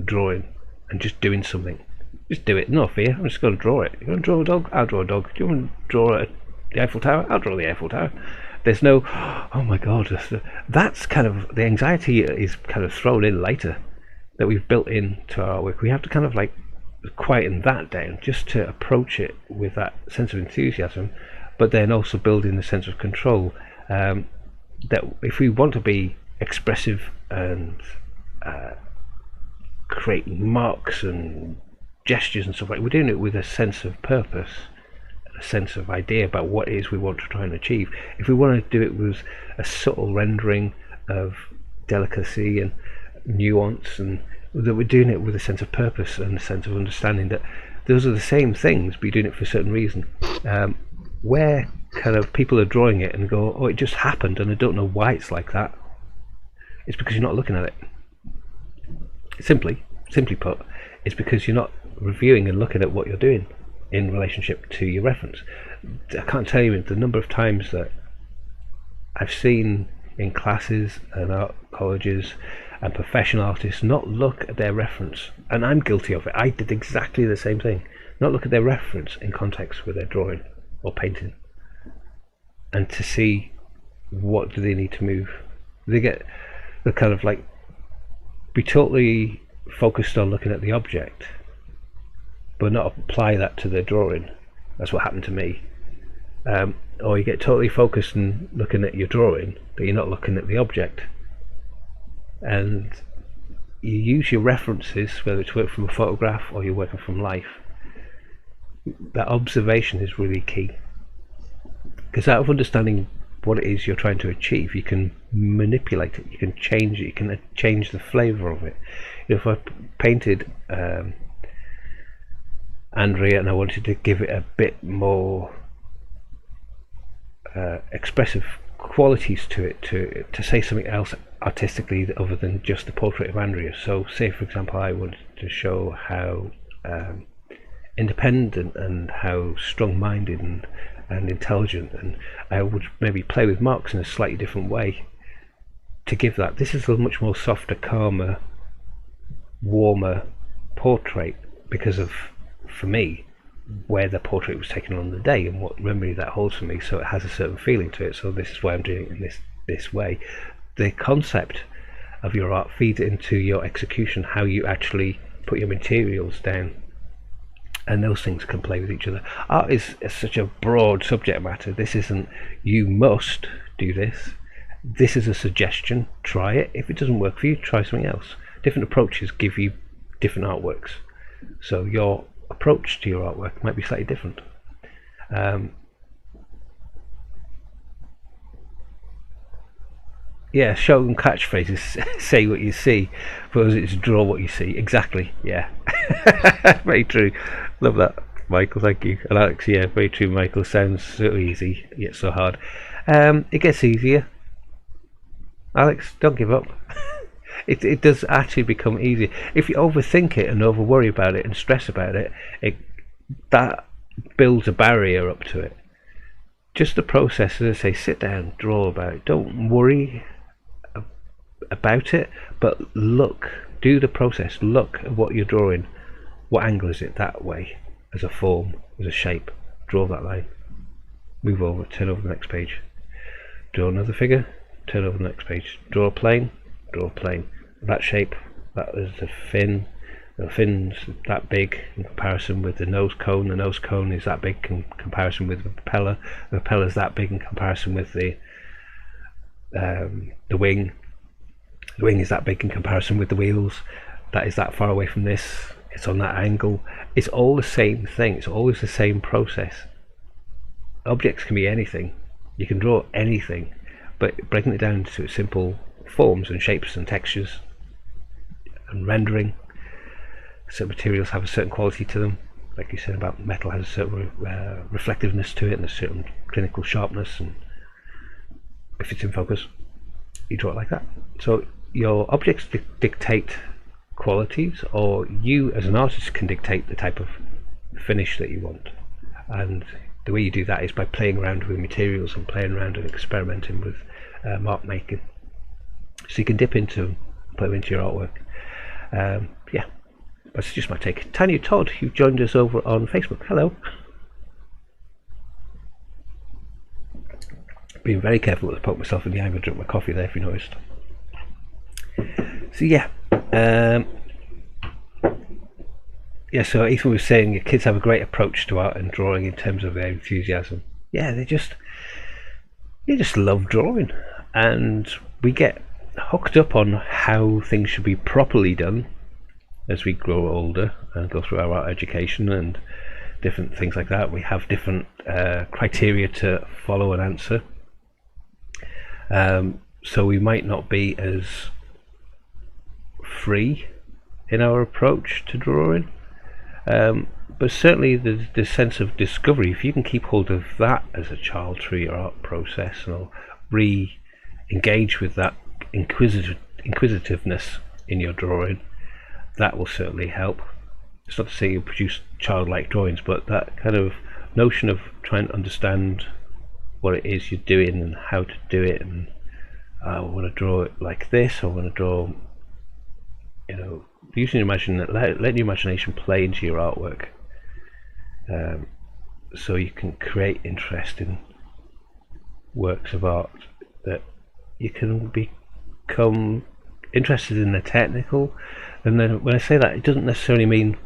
drawing and just doing something. Just do it, no fear. I'm just going to draw it. You want to draw a dog? I'll draw a dog. Do you want to draw the Eiffel Tower? I'll draw the Eiffel Tower. There's no, oh my god, that's kind of, the anxiety is kind of thrown in later that we've built into our work. We have to kind of like quieten that down just to approach it with that sense of enthusiasm, but then also building the sense of control, that if we want to be expressive and create marks and gestures and stuff like, we're doing it with a sense of purpose, a sense of idea about what it is we want to try and achieve. If we want to do it with a subtle rendering of delicacy and nuance, and that we're doing it with a sense of purpose and a sense of understanding that those are the same things, but you're doing it for a certain reason. Where kind of people are drawing it and go, oh, it just happened and I don't know why it's like that, it's because you're not looking at it. Simply put, it's because you're not reviewing and looking at what you're doing in relationship to your reference. I can't tell you the number of times that I've seen in classes and art colleges and professional artists not look at their reference, and I'm guilty of it. I did exactly the same thing. Not look at their reference in context with their drawing or painting, and to see what do they need to move. They get the kind of like be totally focused on looking at the object but not apply that to their drawing. That's what happened to me. Or you get totally focused on looking at your drawing but you're not looking at the object, and you use your references, whether it's work from a photograph or you're working from life. That observation is really key, because out of understanding what it is you're trying to achieve, you can manipulate it, you can change it, you can change the flavour of it. If I painted Andrea and I wanted to give it a bit more expressive qualities to it, to say something else artistically other than just the portrait of Andrea. So say for example I wanted to show how independent and how strong-minded and intelligent, and I would maybe play with marks in a slightly different way to give that. This is a much more softer, calmer, warmer portrait because of, for me, where the portrait was taken on the day and what memory that holds for me, so it has a certain feeling to it. So this is why I'm doing it in this way. The concept of your art feeds into your execution, how you actually put your materials down, and those things can play with each other. Art is such a broad subject matter. This isn't you must do this. This is a suggestion. Try it. If it doesn't work for you, try something else. Different approaches give you different artworks, so your approach to your artwork might be slightly different. Yeah, show them catchphrases. Say what you see. For us, it's draw what you see. Exactly. Yeah. Very true. Love that, Michael. Thank you. And Alex, yeah, very true, Michael. Sounds so easy, yet so hard. It gets easier. Alex, don't give up. It does actually become easier. If you overthink it and over worry about it and stress about it, that builds a barrier up to it. Just the process, as I say, sit down, draw about it. Don't worry about it, but look, do the process. Look at what you're drawing. What angle is it that way? As a form, as a shape. Draw that line. Move over, turn over the next page. Draw another figure, turn over the next page. Draw a plane, draw a plane. That shape, that is the fin. The fin's that big in comparison with the nose cone. The nose cone is that big in comparison with the propeller. The propeller is that big in comparison with the wing. The wing is that big in comparison with the wheels. That is that far away from this. It's on that angle. It's all the same thing. It's always the same process. Objects can be anything. You can draw anything, but breaking it down into simple forms and shapes and textures and rendering. Certain materials have a certain quality to them, like you said about metal has a certain reflectiveness to it and a certain clinical sharpness, and if it's in focus, you draw it like that. So your objects dictate qualities, or you as an artist can dictate the type of finish that you want, and the way you do that is by playing around with materials and playing around and experimenting with mark making. So you can dip into, play into your artwork. Yeah. That's just my take. Tanya Todd, you've joined us over on Facebook. Hello. Being very careful not to poke myself in the eye when I drink my coffee there, if you noticed. So yeah, so Ethan was saying your kids have a great approach to art and drawing in terms of their enthusiasm. Yeah, they just love drawing, and we get hooked up on how things should be properly done as we grow older and go through our art education and different things like that. We have different criteria to follow and answer, so we might not be as free in our approach to drawing, but certainly the sense of discovery, if you can keep hold of that as a child through your art process and re-engage with that inquisitiveness in your drawing, that will certainly help. It's not to say you produce childlike drawings, but that kind of notion of trying to understand what it is you're doing and how to do it, and I want to draw it like this, I want to draw, using letting your imagination play into your artwork, so you can create interesting works of art that you can become interested in the technical. And then when I say that, it doesn't necessarily mean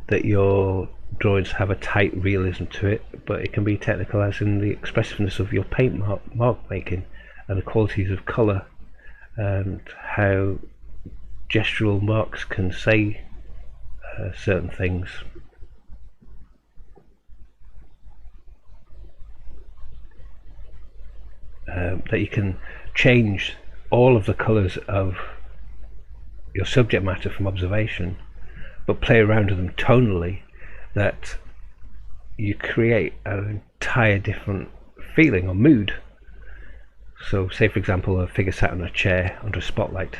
that your drawings have a tight realism to it, but it can be technical as in the expressiveness of your paint mark making and the qualities of colour and how gestural marks can say certain things. That you can change all of the colours of your subject matter from observation, but play around with them tonally, that you create an entire different feeling or mood. So say for example a figure sat on a chair under a spotlight,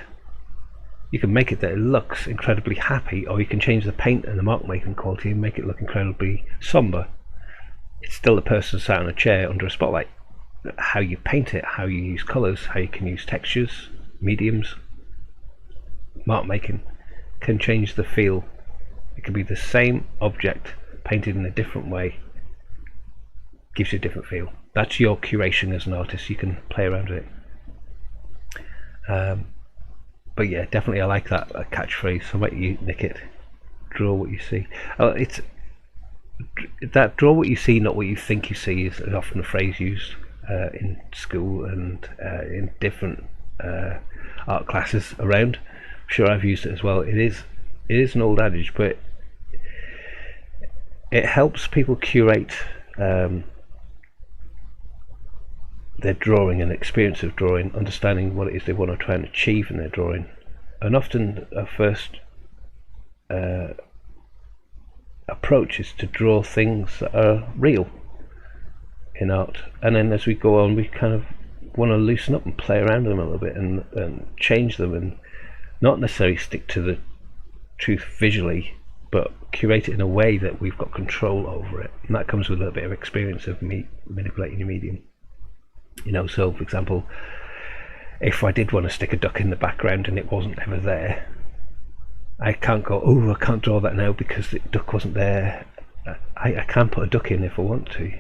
you can make it that it looks incredibly happy, or you can change the paint and the mark making quality and make it look incredibly somber. It's still a person sat on a chair under a spotlight. How you paint it, how you use colours, how you can use textures, mediums, mark making can change the feel. It can be the same object painted in a different way, gives you a different feel. That's your curation as an artist. You can play around with it. But yeah, definitely I like that catchphrase. So I might you nick it. Draw what you see. It's that draw what you see, not what you think you see, is often a phrase used in school and in different art classes around. I'm sure I've used it as well. It is an old adage, but it helps people curate their drawing and experience of drawing, understanding what it is they want to try and achieve in their drawing. And often a first approach is to draw things that are real in art, and then as we go on we kind of want to loosen up and play around with them a little bit and change them, and not necessarily stick to the truth visually, but curate it in a way that we've got control over it, and that comes with a little bit of experience of manipulating your medium. You know, so for example, if I did want to stick a duck in the background and it wasn't ever there, I can't go, oh, I can't draw that now because the duck wasn't there. I can put a duck in if I want to,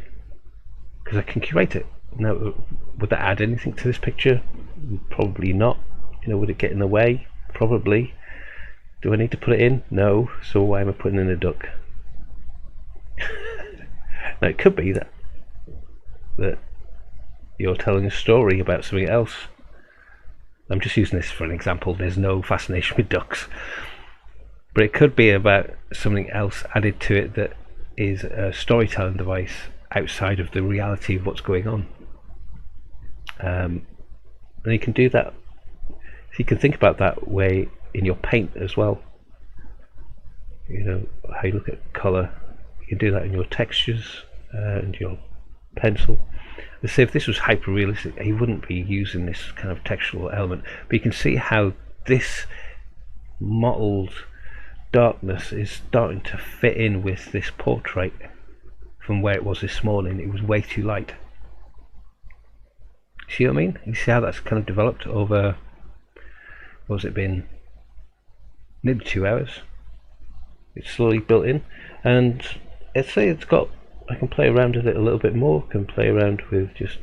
because I can curate it. Now, would that add anything to this picture? Probably not. You know, would it get in the way? Probably. Do I need to put it in? No. So why am I putting in a duck? Now, it could be that you're telling a story about something else. I'm just using this for an example. There's no fascination with ducks. But it could be about something else added to it that is a storytelling device outside of the reality of what's going on. And you can do that. So you can think about that way in your paint as well. You know, how you look at colour. You can do that in your textures and your pencil. Let's say if this was hyper realistic, you wouldn't be using this kind of textural element. But you can see how this mottled darkness is starting to fit in with this portrait from where it was this morning. It was way too light. See what I mean? You see how that's kind of developed over, what's it been, maybe 2 hours. It's slowly built in, and let's say it's got, I can play around with it a little bit more, can play around with just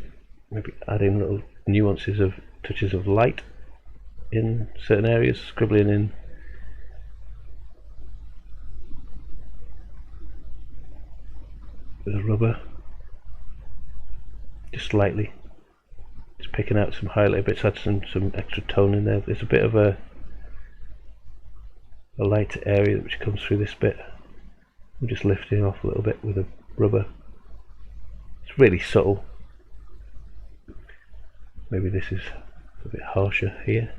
maybe adding little nuances of touches of light in certain areas, scribbling in with a rubber, just slightly, just picking out some highlight bits, add some extra tone in there. There's a bit of a light area which comes through this bit. I'm just lifting off a little bit with a rubber. It's really subtle. Maybe this is a bit harsher here.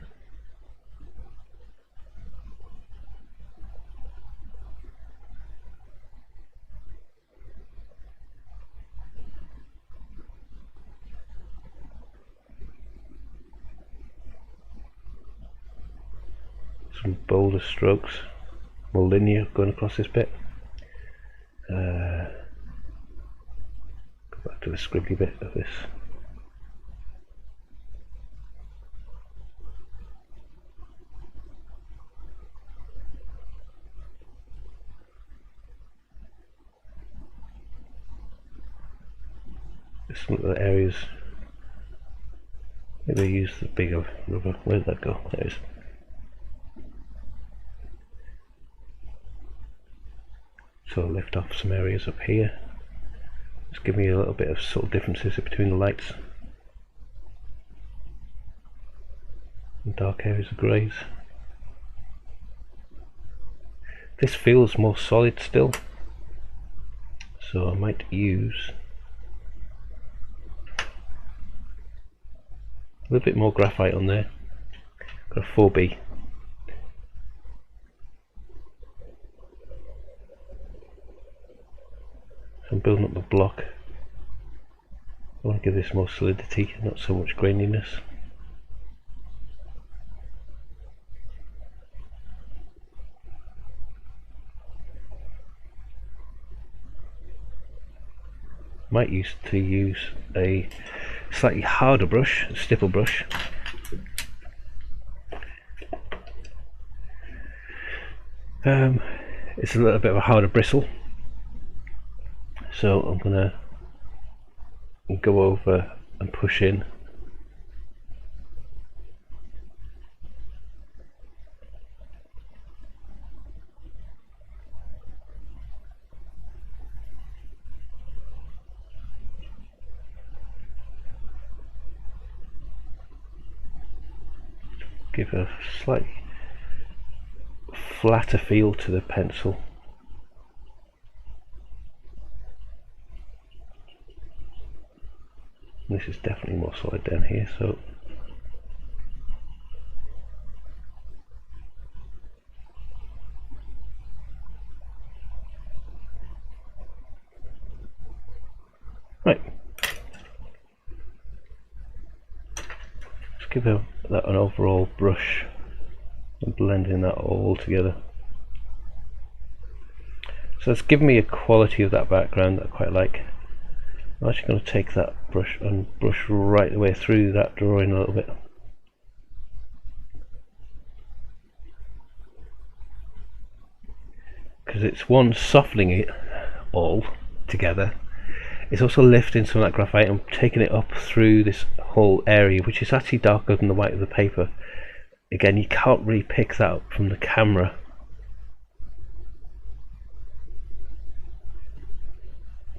Some bolder strokes, more linear going across this bit. Go back to the scribbly bit of this. There's some other areas. Maybe I use the bigger rubber. Where did that go? There it is. So I'll lift off some areas up here. Just give me a little bit of subtle differences between the lights and dark areas of greys. This feels more solid still, so I might use a little bit more graphite on there. Got a 4B. I'm building up the block. I want to give this more solidity, not so much graininess. Might use a slightly harder brush, a stipple brush. It's a little bit of a harder bristle. So I'm going to go over and push in give a slightly flatter feel to the pencil. And this is definitely more solid down here, so right. Let's give that an overall brush and blending that all together. So it's given me a quality of that background that I quite like. I'm actually going to take that brush and brush right the way through that drawing a little bit. Because it's one, softening it all together, it's also lifting some of that graphite and taking it up through this whole area, which is actually darker than the white of the paper. Again, you can't really pick that up from the camera.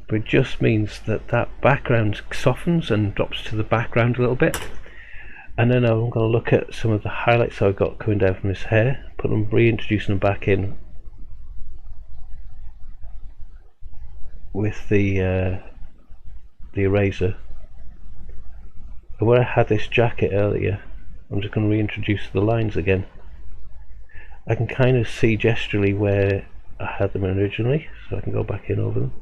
But it just means that that background softens and drops to the background a little bit. And then I'm going to look at some of the highlights I've got coming down from this hair, reintroducing them back in with the eraser. And where I had this jacket earlier, I'm just going to reintroduce the lines again. I can kind of see gesturally where I had them originally, so I can go back in over them.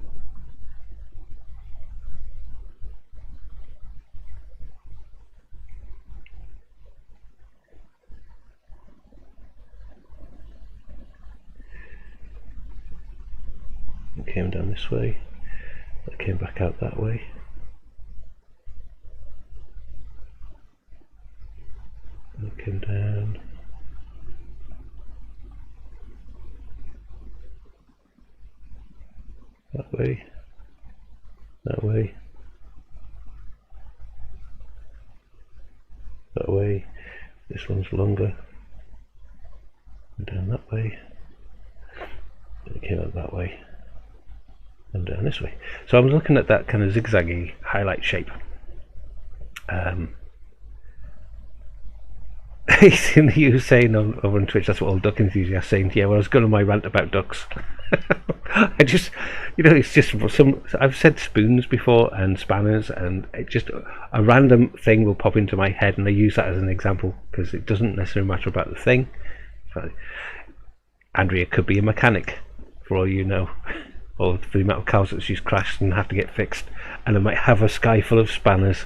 It came down this way, it came back out that way. And it came down. That way, that way, that way. This one's longer. And down that way. And it came out that way. And down this way. So I'm looking at that kind of zigzaggy highlight shape. You were saying over on Twitch, that's what all duck enthusiasts saying. Yeah, well, I was going on my rant about ducks. I just, it's just some. I've said spoons before and spanners, and it just a random thing will pop into my head, and I use that as an example because it doesn't necessarily matter about the thing. So, Andrea could be a mechanic, for all you know, or for the amount of cars that she's crashed and have to get fixed, and I might have a sky full of spanners.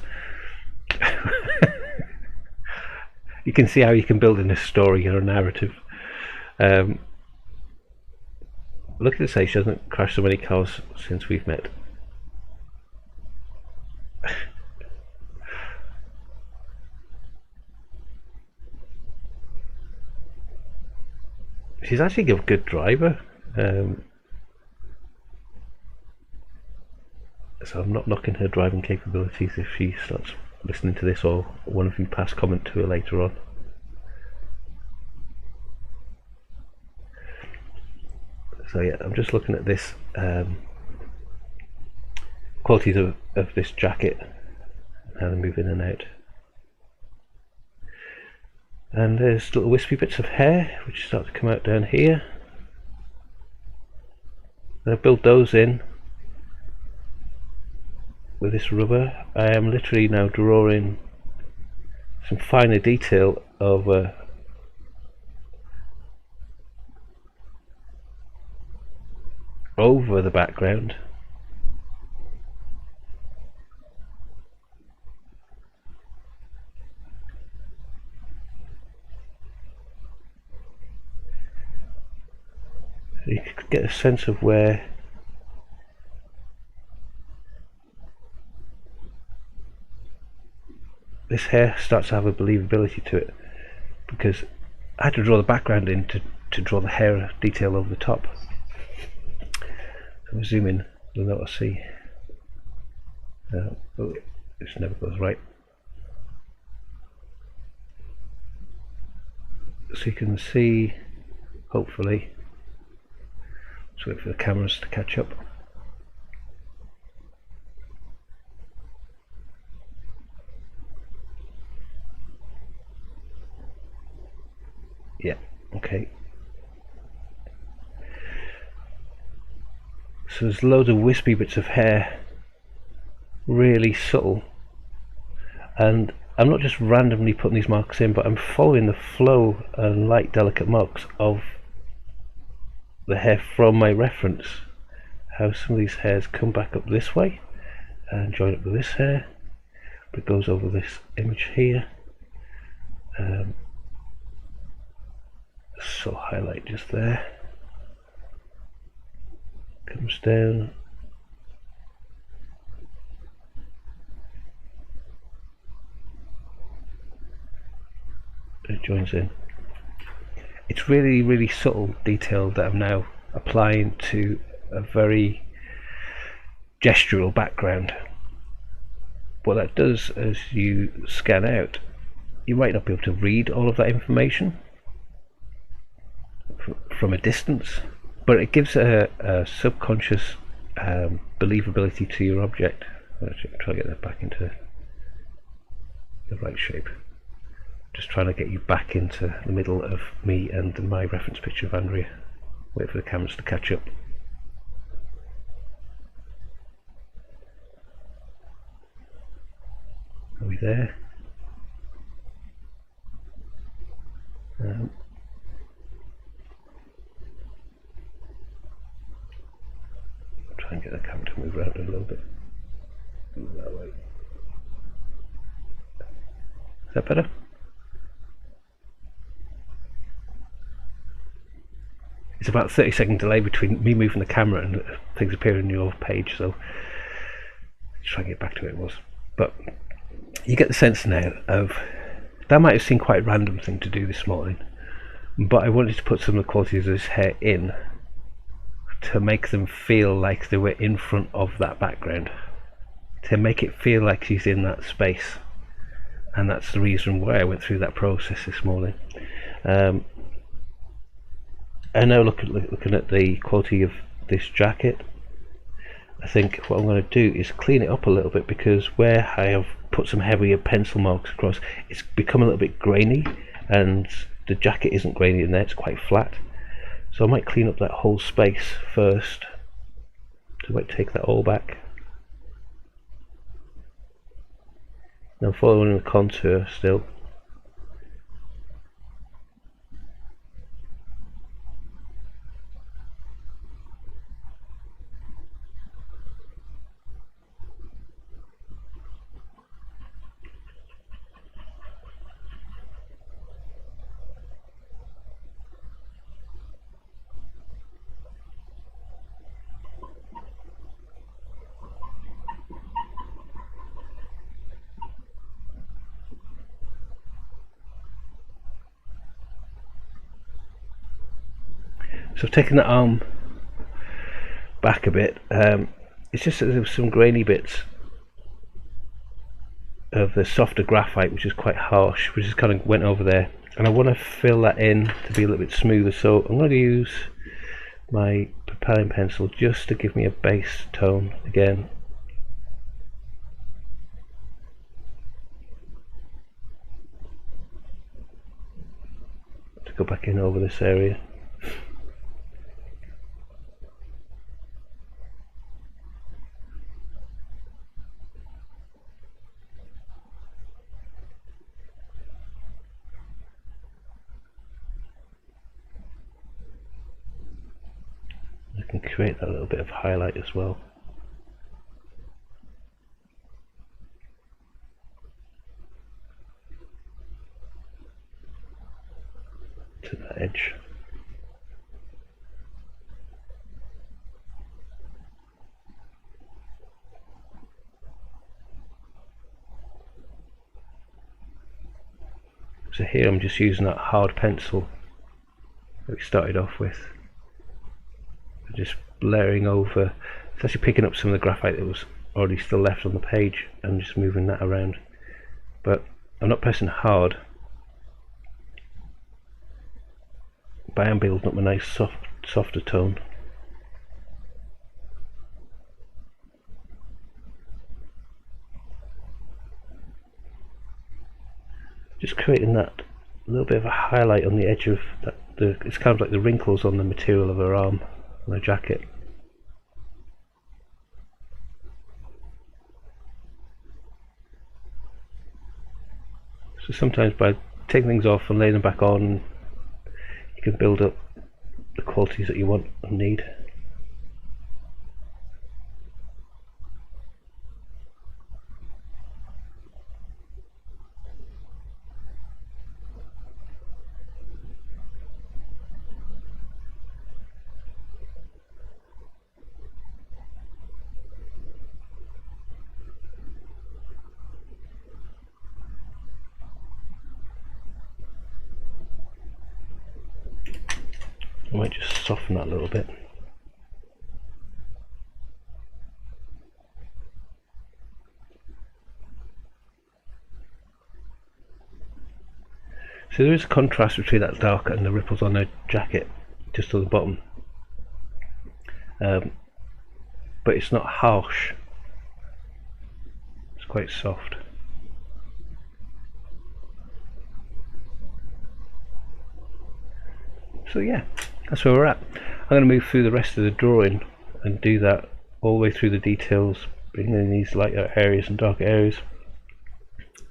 You can see how you can build in a story or a narrative. Look at this, say she hasn't crashed so many cars since we've met. She's actually a good driver, so I'm not knocking her driving capabilities if she starts listening to this, or one of you pass comment to her later on. So yeah, I'm just looking at this qualities of this jacket, how they move in and out. And there's little wispy bits of hair which start to come out down here. And I've built those in with this rubber. I am literally now drawing some finer detail over the background. You could get a sense of where this hair starts to have a believability to it, because I had to draw the background in to draw the hair detail over the top. So if I zoom in, you'll know what I see. Oh, this never goes right. So you can see, hopefully, just wait for the cameras to catch up. Yeah, okay. So there's loads of wispy bits of hair, really subtle, and I'm not just randomly putting these marks in, but I'm following the flow and light delicate marks of the hair from my reference. How some of these hairs come back up this way and join up with this hair, but it goes over this image here. So highlight just there, comes down, it joins in. It's really, really subtle detail that I'm now applying to a very gestural background. What that does as you scan out, you might not be able to read all of that information from a distance, but it gives a subconscious believability to your object. Actually, try to get that back into the right shape. Just trying to get you back into the middle of me and my reference picture of Andrea. Wait for the cameras to catch up. Are we there? Try and get the camera to move around a little bit. Move that way. Is that better? It's about a 30-second delay between me moving the camera and things appearing on your page, so let's try and get back to where it was. But you get the sense now of, that might have seemed quite a random thing to do this morning, but I wanted to put some of the qualities of this hair in to make them feel like they were in front of that background, to make it feel like she's in that space. And that's the reason why I went through that process this morning. And now looking at the quality of this jacket, I think what I'm going to do is clean it up a little bit, because where I have put some heavier pencil marks across, it's become a little bit grainy, and the jacket isn't grainy in there, it's quite flat. So I might clean up that whole space first. So I might take that all back. Now following the contour still. So I've taken that arm back a bit. It's just that there was some grainy bits of the softer graphite, which is quite harsh, which just kind of went over there, and I want to fill that in to be a little bit smoother. So I'm going to use my propelling pencil just to give me a base tone again. To go back in over this area. I can create that little bit of highlight as well. To that edge. So here I'm just using that hard pencil that we started off with. Just layering over, it's actually picking up some of the graphite that was already still left on the page and just moving that around. But I'm not pressing hard, but I am building up a nice softer tone. Just creating that a little bit of a highlight on the edge of that. It's kind of like the wrinkles on the material of her arm on her jacket. So sometimes by taking things off and laying them back on, you can build up the qualities that you want and need. I might just soften that a little bit. So there is a contrast between that dark and the ripples on her jacket just on the bottom, but it's not harsh, it's quite soft. So yeah, that's where we're at. I'm going to move through the rest of the drawing and do that all the way through the details, bringing in these lighter areas and darker areas.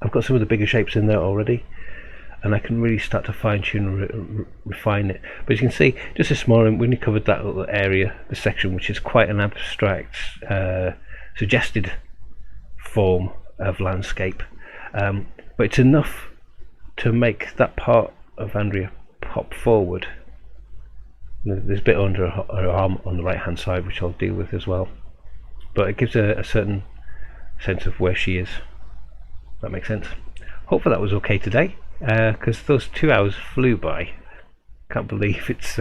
I've got some of the bigger shapes in there already, and I can really start to fine tune and refine it. But as you can see, just this morning we only covered that little area, the section, which is quite an abstract, suggested form of landscape, but it's enough to make that part of Andrea pop forward. There's a bit under her arm on the right hand side, which I'll deal with as well, but it gives a certain sense of where she is. That makes sense. Hopefully that was okay today, because those 2 hours flew by. Can't believe it's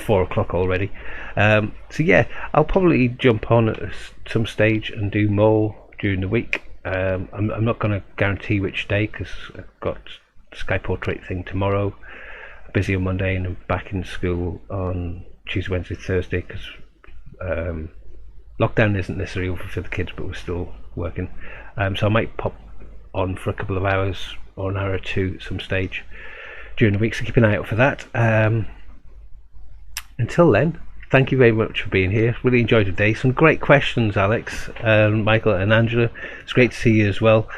4 o'clock already. So yeah, I'll probably jump on at some stage and do more during the week. I'm not going to guarantee which day, because I've got the Sky Portrait thing tomorrow, busy on Monday, and I'm back in school on Tuesday, Wednesday, Thursday, because lockdown isn't necessarily over for the kids, but we're still working. So I might pop on for a couple of hours or an hour or two at some stage during the week, so keep an eye out for that. Until then, thank you very much for being here. Really enjoyed the day. Some great questions, Alex, Michael and Angela. It's great to see you as well.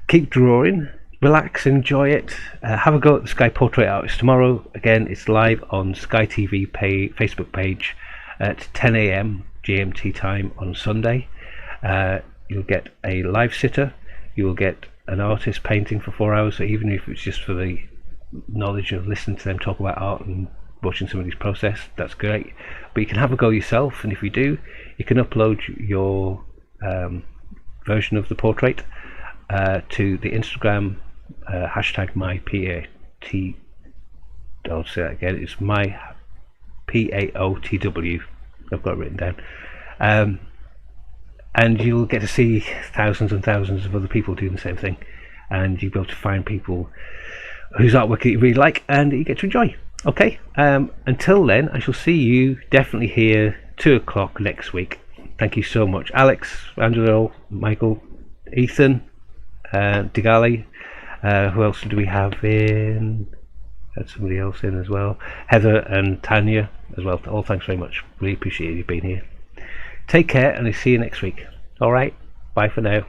Keep drawing, relax, enjoy it. Have a go at the Sky Portrait Artist tomorrow. Again, it's live on Sky TV Facebook page at 10 AM GMT time on Sunday. You'll get a live sitter, you will get an artist painting for 4 hours, so even if it's just for the knowledge of listening to them talk about art and watching somebody's process, that's great. But you can have a go yourself, and if you do, you can upload your version of the portrait to the Instagram hashtag myPAT. I'll say that again, it's my PAOTW. I've got it written down. And you'll get to see thousands and thousands of other people doing the same thing, and you'll be able to find people whose artwork you really like and you get to enjoy. Okay, until then, I shall see you definitely here 2 o'clock next week. Thank you so much, Alex, Angelo, Michael, Ethan, Digali. Who else do we have in? Had somebody else in as well. Heather and Tanya as well. All thanks very much. Really appreciate you being here. Take care, and I'll see you next week. Alright, bye for now.